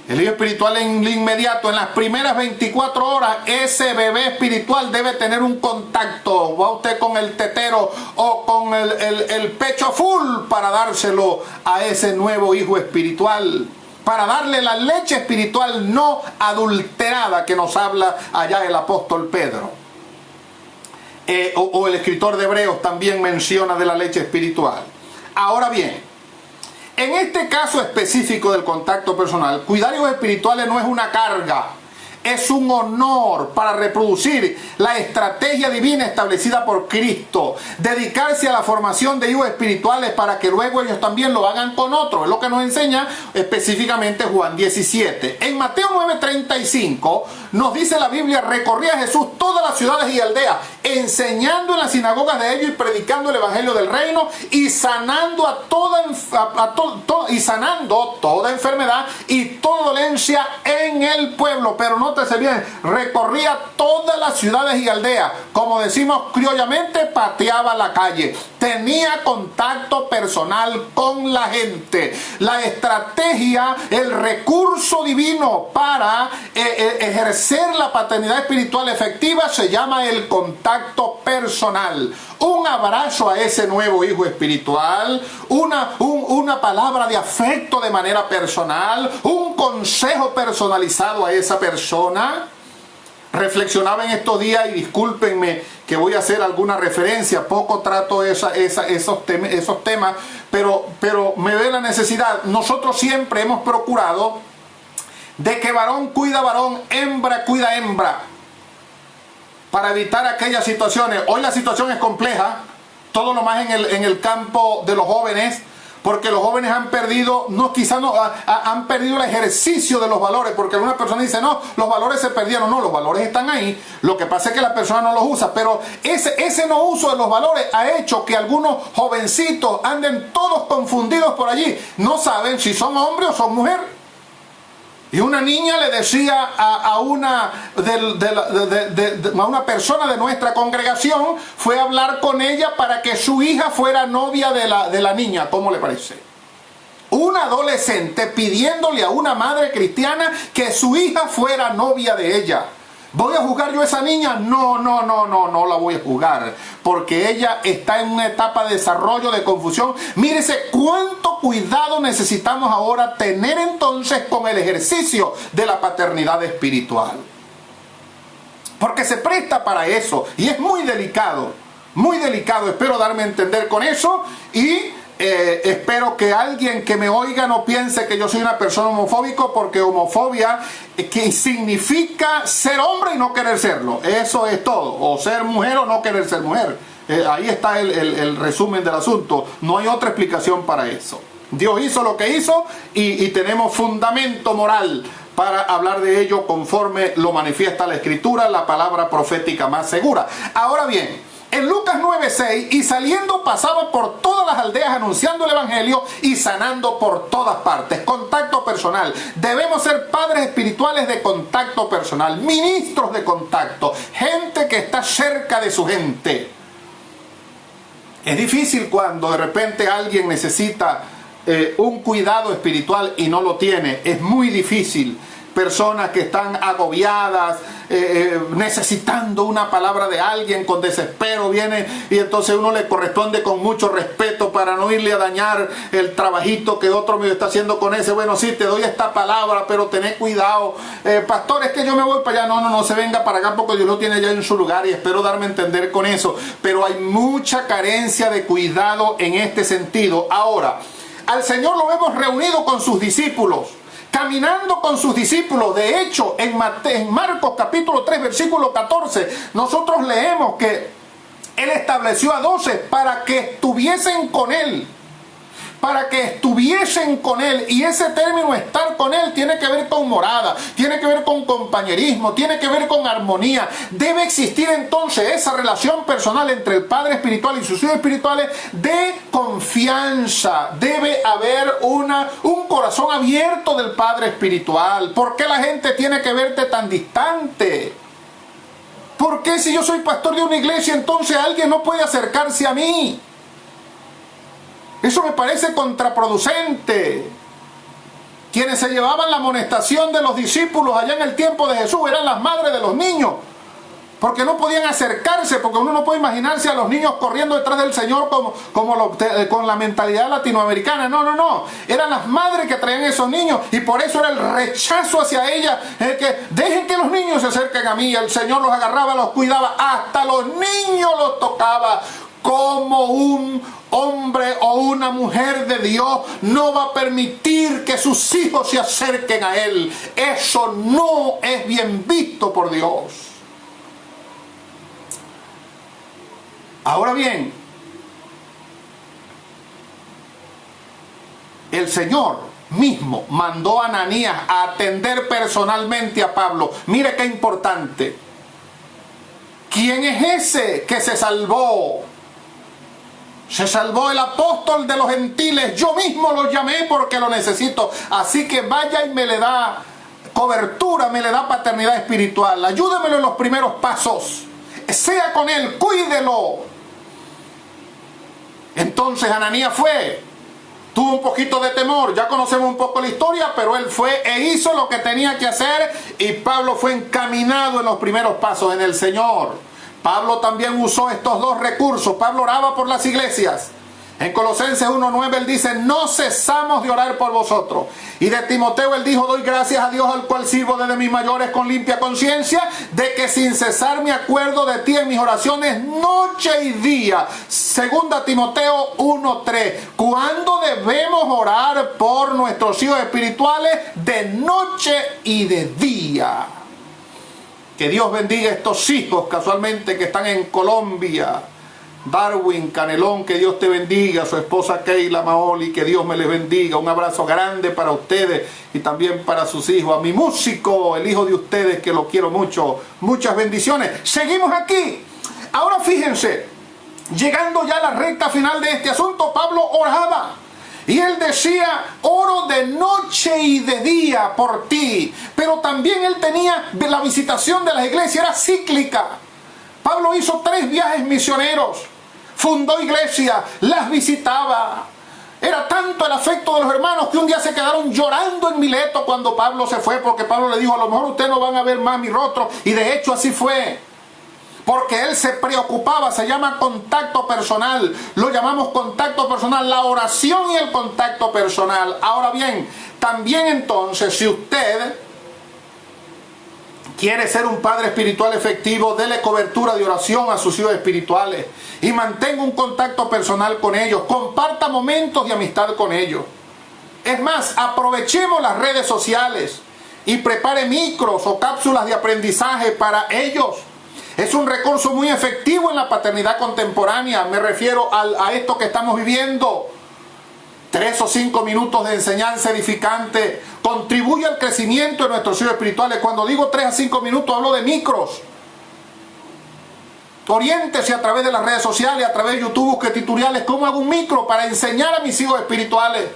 El hijo espiritual en inmediato, en las primeras 24 horas, ese bebé espiritual debe tener un contacto. Va usted con el tetero o con el pecho full para dárselo a ese nuevo hijo espiritual, para darle la leche espiritual no adulterada que nos habla allá el apóstol Pedro. O el escritor de Hebreos también menciona de la leche espiritual. Ahora bien, en este caso específico del contacto personal, cuidar hijos espirituales no es una carga, es un honor para reproducir la estrategia divina establecida por Cristo. Dedicarse a la formación de hijos espirituales para que luego ellos también lo hagan con otros. Es lo que nos enseña específicamente Juan 17. En Mateo 9:35 nos dice la Biblia: recorría Jesús todas las ciudades y aldeas, enseñando en las sinagogas de ellos y predicando el evangelio del reino y sanando sanando toda enfermedad y toda dolencia en el pueblo. Pero nótese bien, recorría todas las ciudades y aldeas, como decimos criollamente, pateaba la calle, tenía contacto personal con la gente. La estrategia, el recurso divino para ejercer la paternidad espiritual efectiva se llama el contacto personal. Un abrazo a ese nuevo hijo espiritual, una palabra de afecto de manera personal, un consejo personalizado a esa persona. Reflexionaba en estos días, y discúlpenme que voy a hacer alguna referencia, poco trato esos temas, pero me ve la necesidad. Nosotros siempre hemos procurado de que varón cuida varón, hembra cuida hembra, para evitar aquellas situaciones. Hoy la situación es compleja, todo lo más en el campo de los jóvenes, porque los jóvenes han perdido, han perdido el ejercicio de los valores, porque algunas personas dicen, no, los valores se perdieron. No, los valores están ahí, lo que pasa es que la persona no los usa, pero ese no uso de los valores ha hecho que algunos jovencitos anden todos confundidos por allí, no saben si son hombres o son mujeres. Y una niña le decía a una persona de nuestra congregación, fue a hablar con ella para que su hija fuera novia de la niña. ¿Cómo le parece? Un adolescente pidiéndole a una madre cristiana que su hija fuera novia de ella. ¿Voy a juzgar yo a esa niña? No la voy a juzgar, porque ella está en una etapa de desarrollo, de confusión. Mírese cuánto cuidado necesitamos ahora tener entonces con el ejercicio de la paternidad espiritual, porque se presta para eso y es muy delicado, espero darme a entender con eso. Y espero que alguien que me oiga no piense que yo soy una persona homofóbica, porque homofobia que significa ser hombre y no querer serlo, eso es todo, o ser mujer o no querer ser mujer. Ahí está el resumen del asunto, no hay otra explicación para eso. Dios hizo lo que hizo y tenemos fundamento moral para hablar de ello conforme lo manifiesta la Escritura, la palabra profética más segura. Ahora bien, en Lucas 9:6, y saliendo pasaba por todas las aldeas anunciando el evangelio y sanando por todas partes. Contacto personal. Debemos ser padres espirituales de contacto personal, ministros de contacto, gente que está cerca de su gente. Es difícil cuando de repente alguien necesita un cuidado espiritual y no lo tiene. Es muy difícil. Personas que están agobiadas, necesitando una palabra de alguien, con desespero viene, y entonces uno le corresponde con mucho respeto para no irle a dañar el trabajito que otro me está haciendo con ese. Bueno, sí, te doy esta palabra, pero tened cuidado. Pastor, es que yo me voy para allá. No se venga para acá, porque Dios lo tiene ya en su lugar, y espero darme a entender con eso. Pero hay mucha carencia de cuidado en este sentido. Ahora, al Señor lo vemos reunido con sus discípulos, caminando con sus discípulos. De hecho, en Marcos capítulo 3, versículo 14, nosotros leemos que Él estableció a 12 para que estuviesen con Él. Y ese término, estar con Él, tiene que ver con morada, tiene que ver con compañerismo, tiene que ver con armonía. Debe existir entonces esa relación personal entre el Padre espiritual y sus hijos espirituales de confianza. Debe haber un corazón abierto del Padre espiritual. ¿Por qué la gente tiene que verte tan distante? ¿Por qué, si yo soy pastor de una iglesia, entonces alguien no puede acercarse a mí? Eso me parece contraproducente. Quienes se llevaban la amonestación de los discípulos allá en el tiempo de Jesús eran las madres de los niños, porque no podían acercarse, porque uno no puede imaginarse a los niños corriendo detrás del Señor con la mentalidad latinoamericana. No, eran las madres que traían esos niños, y por eso era el rechazo hacia ellas, que dejen que los niños se acerquen a mí. El Señor los agarraba, los cuidaba, hasta los niños los tocaba. como un hombre o una mujer de Dios no va a permitir que sus hijos se acerquen a Él. Eso no es bien visto por Dios. Ahora bien, el Señor mismo mandó a Ananías a atender personalmente a Pablo. Mire qué importante. ¿Quién es ese que se salvó? Se salvó el apóstol de los gentiles. Yo mismo lo llamé porque lo necesito. Así que vaya y me le da cobertura, me le da paternidad espiritual. Ayúdemelo en los primeros pasos. Sea con él, cuídelo. Entonces Ananías fue. Tuvo un poquito de temor, ya conocemos un poco la historia, pero él fue e hizo lo que tenía que hacer y Pablo fue encaminado en los primeros pasos en el Señor. Pablo también usó estos dos recursos. Pablo oraba por las iglesias. En Colosenses 1:9 él dice, no cesamos de orar por vosotros. Y de Timoteo él dijo, doy gracias a Dios al cual sirvo desde mis mayores con limpia conciencia, de que sin cesar me acuerdo de ti en mis oraciones noche y día. Segunda Timoteo 1:3. ¿Cuándo debemos orar por nuestros hijos espirituales? De noche y de día. Que Dios bendiga a estos hijos casualmente que están en Colombia. Darwin, Canelón, que Dios te bendiga, su esposa Keila Maoli, que Dios me les bendiga, un abrazo grande para ustedes y también para sus hijos, a mi músico, el hijo de ustedes que lo quiero mucho, muchas bendiciones. Seguimos aquí. Ahora fíjense, llegando ya a la recta final de este asunto, Pablo oraba y él decía, oro de noche y de día por ti, pero también él tenía, la visitación de las iglesias era cíclica. Pablo hizo 3 viajes misioneros. Fundó iglesias, las visitaba. Era tanto el afecto de los hermanos que un día se quedaron llorando en Mileto cuando Pablo se fue, porque Pablo le dijo, a lo mejor ustedes no van a ver más mi rostro. Y de hecho así fue. Porque él se preocupaba, se llama contacto personal. Lo llamamos contacto personal, la oración y el contacto personal. Ahora bien, también entonces, si usted quiere ser un padre espiritual efectivo, dele cobertura de oración a sus hijos espirituales y mantenga un contacto personal con ellos. Comparta momentos de amistad con ellos. Es más, aprovechemos las redes sociales y prepare micros o cápsulas de aprendizaje para ellos. Es un recurso muy efectivo en la paternidad contemporánea. Me refiero a esto que estamos viviendo. 3 o 5 minutos de enseñanza edificante contribuye al crecimiento de nuestros hijos espirituales. Cuando digo 3 a 5 minutos hablo de micros. Oriéntese a través de las redes sociales, a través de YouTube, busque tutoriales, cómo hago un micro para enseñar a mis hijos espirituales.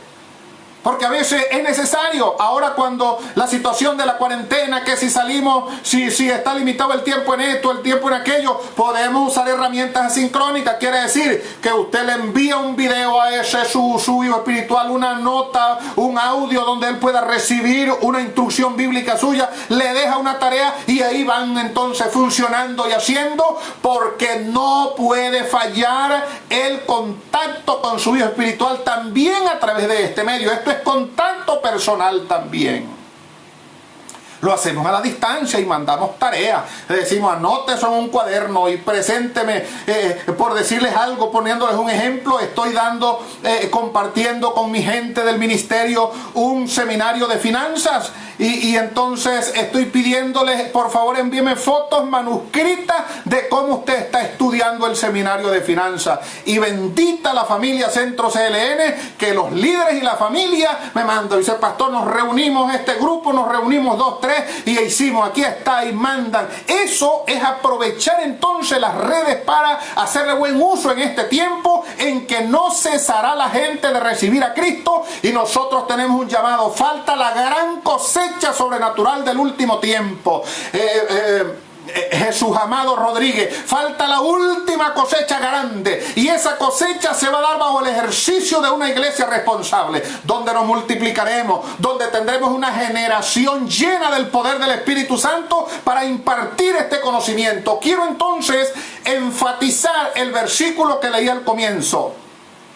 Porque a veces es necesario. Ahora cuando la situación de la cuarentena, que si salimos, si está limitado el tiempo en esto, el tiempo en aquello, podemos usar herramientas asincrónicas. Quiere decir que usted le envía un video a ese su hijo espiritual, una nota, un audio donde él pueda recibir una instrucción bíblica suya, le deja una tarea y ahí van entonces funcionando y haciendo, porque no puede fallar el contacto con su hijo espiritual también a través de este medio. Esto es contacto personal también. Lo hacemos a la distancia y mandamos tareas. Le decimos, anote eso en un cuaderno y presénteme, por decirles algo, poniéndoles un ejemplo, estoy compartiendo con mi gente del ministerio un seminario de finanzas y entonces estoy pidiéndoles, por favor envíeme fotos manuscritas de cómo usted está estudiando el seminario de finanzas. Y bendita la familia Centro CLN, que los líderes y la familia me mandan. Dice, pastor, nos reunimos, este grupo, nos reunimos 2, 3 y hicimos, aquí está, y mandan. Eso es aprovechar entonces las redes para hacerle buen uso en este tiempo en que no cesará la gente de recibir a Cristo y nosotros tenemos un llamado. Falta la gran cosecha sobrenatural del último tiempo. Jesús Amado Rodríguez, falta la última cosecha grande y esa cosecha se va a dar bajo el ejercicio de una iglesia responsable, donde nos multiplicaremos, donde tendremos una generación llena del poder del Espíritu Santo para impartir este conocimiento. Quiero entonces enfatizar el versículo que leí al comienzo.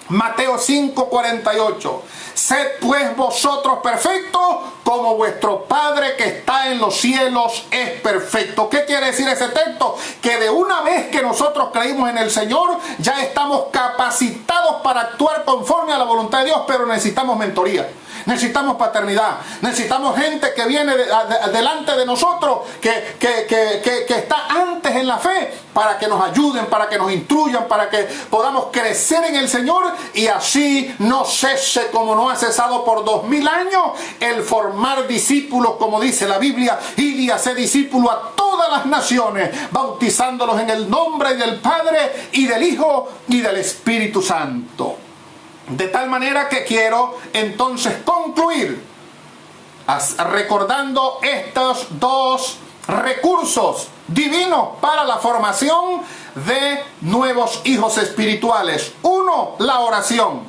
Mateo 5:48. Sed pues vosotros perfectos como vuestro Padre que está en los cielos es perfecto. ¿Qué quiere decir ese texto? Que de una vez que nosotros creímos en el Señor, ya estamos capacitados para actuar conforme a la voluntad de Dios, pero necesitamos mentoría. Necesitamos paternidad, necesitamos gente que viene delante de nosotros, que está antes en la fe, para que nos ayuden, para que nos instruyan, para que podamos crecer en el Señor y así no cese como no ha cesado por 2000 años el formar discípulos, como dice la Biblia, y de hacer discípulos a todas las naciones, bautizándolos en el nombre del Padre y del Hijo y del Espíritu Santo. De tal manera que quiero entonces concluir recordando estos dos recursos divinos para la formación de nuevos hijos espirituales. Uno, la oración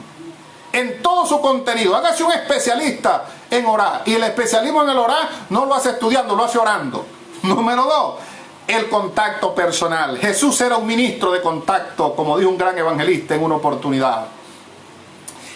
en todo su contenido. Hágase un especialista en orar, y el especialismo en el orar no lo hace estudiando, lo hace orando. Número dos, el contacto personal. Jesús era un ministro de contacto, como dijo un gran evangelista en una oportunidad.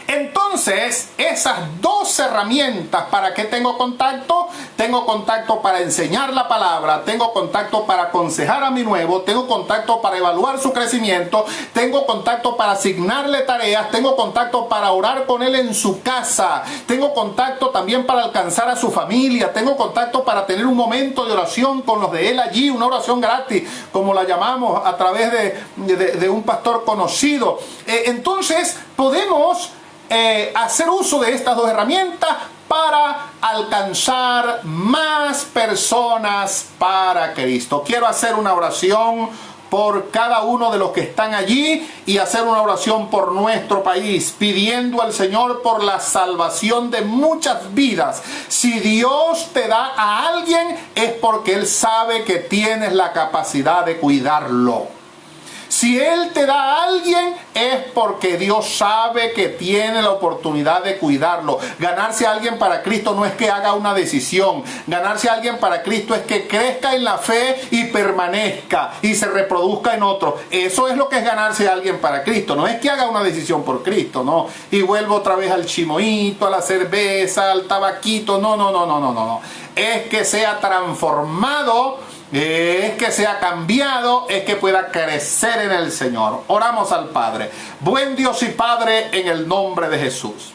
Entonces, esas dos herramientas, ¿para qué tengo contacto? Tengo contacto para enseñar la palabra, tengo contacto para aconsejar a mi nuevo, tengo contacto para evaluar su crecimiento, tengo contacto para asignarle tareas, tengo contacto para orar con él en su casa, tengo contacto también para alcanzar a su familia, tengo contacto para tener un momento de oración con los de él allí, una oración gratis, como la llamamos a través de un pastor conocido. Entonces, podemos hacer uso de estas dos herramientas para alcanzar más personas para Cristo. Quiero hacer una oración por cada uno de los que están allí y hacer una oración por nuestro país, pidiendo al Señor por la salvación de muchas vidas. Si Dios te da a alguien, es porque Él sabe que tienes la capacidad de cuidarlo. Si Él te da a alguien, es porque Dios sabe que tiene la oportunidad de cuidarlo. Ganarse a alguien para Cristo no es que haga una decisión. Ganarse a alguien para Cristo es que crezca en la fe y permanezca y se reproduzca en otro. Eso es lo que es ganarse a alguien para Cristo. No es que haga una decisión por Cristo, no. Y vuelvo otra vez al chimoíto, a la cerveza, al tabaquito. No. Es que sea transformado, es que sea cambiado, es que pueda crecer en el Señor. Oramos al Padre. Buen Dios y Padre, en el nombre de Jesús,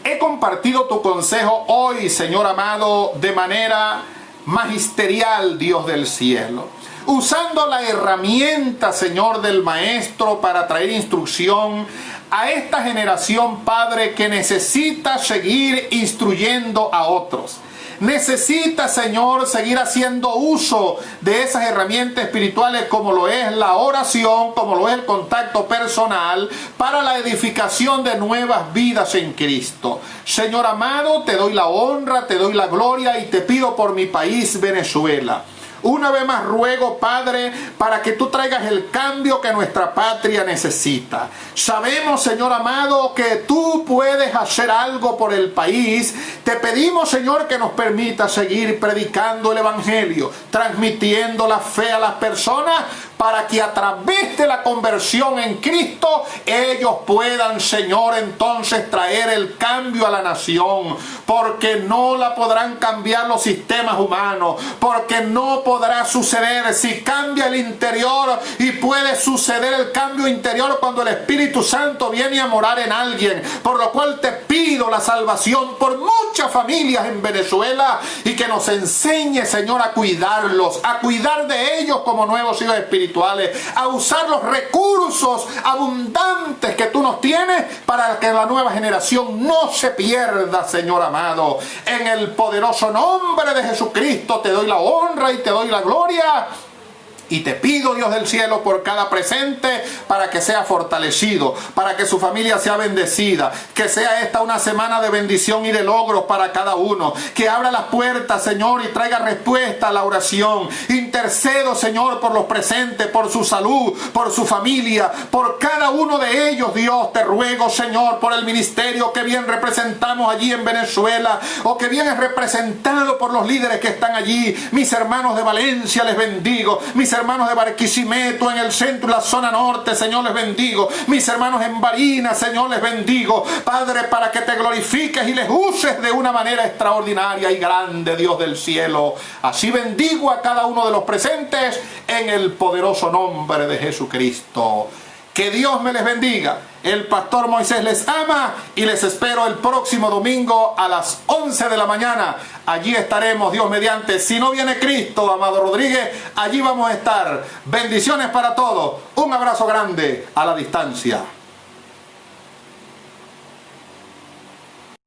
he compartido tu consejo hoy, Señor amado, de manera magisterial, Dios del cielo, usando la herramienta, Señor, del Maestro para traer instrucción a esta generación, Padre, que necesita seguir instruyendo a otros. Necesita, Señor, seguir haciendo uso de esas herramientas espirituales como lo es la oración, como lo es el contacto personal, para la edificación de nuevas vidas en Cristo. Señor amado, te doy la honra, te doy la gloria y te pido por mi país, Venezuela. Una vez más ruego, Padre, para que tú traigas el cambio que nuestra patria necesita. Sabemos, Señor amado, que tú puedes hacer algo por el país. Te pedimos, Señor, que nos permita seguir predicando el Evangelio, transmitiendo la fe a las personas, para que a través de la conversión en Cristo ellos puedan, Señor, entonces traer el cambio a la nación, porque no la podrán cambiar los sistemas humanos, porque no podrá suceder si cambia el interior, y puede suceder el cambio interior cuando el Espíritu Santo viene a morar en alguien, por lo cual te pido la salvación por muchas familias en Venezuela, y que nos enseñe, Señor, a cuidarlos, a cuidar de ellos como nuevos hijos espirituales, a usar los recursos abundantes que tú nos tienes para que la nueva generación no se pierda, Señor amado. En el poderoso nombre de Jesucristo te doy la honra y te doy la gloria. Y te pido, Dios del cielo, por cada presente, para que sea fortalecido, para que su familia sea bendecida, que sea esta una semana de bendición y de logros para cada uno, que abra las puertas, Señor, y traiga respuesta a la oración. Intercedo, Señor, por los presentes, por su salud, por su familia, por cada uno de ellos, Dios. Te ruego, Señor, por el ministerio que bien representamos allí en Venezuela, o que bien es representado por los líderes que están allí. Mis hermanos de Valencia, les bendigo. Mis hermanos de Barquisimeto, en el centro y la zona norte, Señor, les bendigo. Mis hermanos en Barinas, Señor, les bendigo. Padre, para que te glorifiques y les uses de una manera extraordinaria y grande, Dios del cielo. Así bendigo a cada uno de los presentes en el poderoso nombre de Jesucristo. Que Dios me les bendiga. El pastor Moisés les ama y les espero el próximo domingo a las 11 de la mañana. Allí estaremos, Dios mediante. Si no viene Cristo, amado Rodríguez, allí vamos a estar. Bendiciones para todos. Un abrazo grande a la distancia.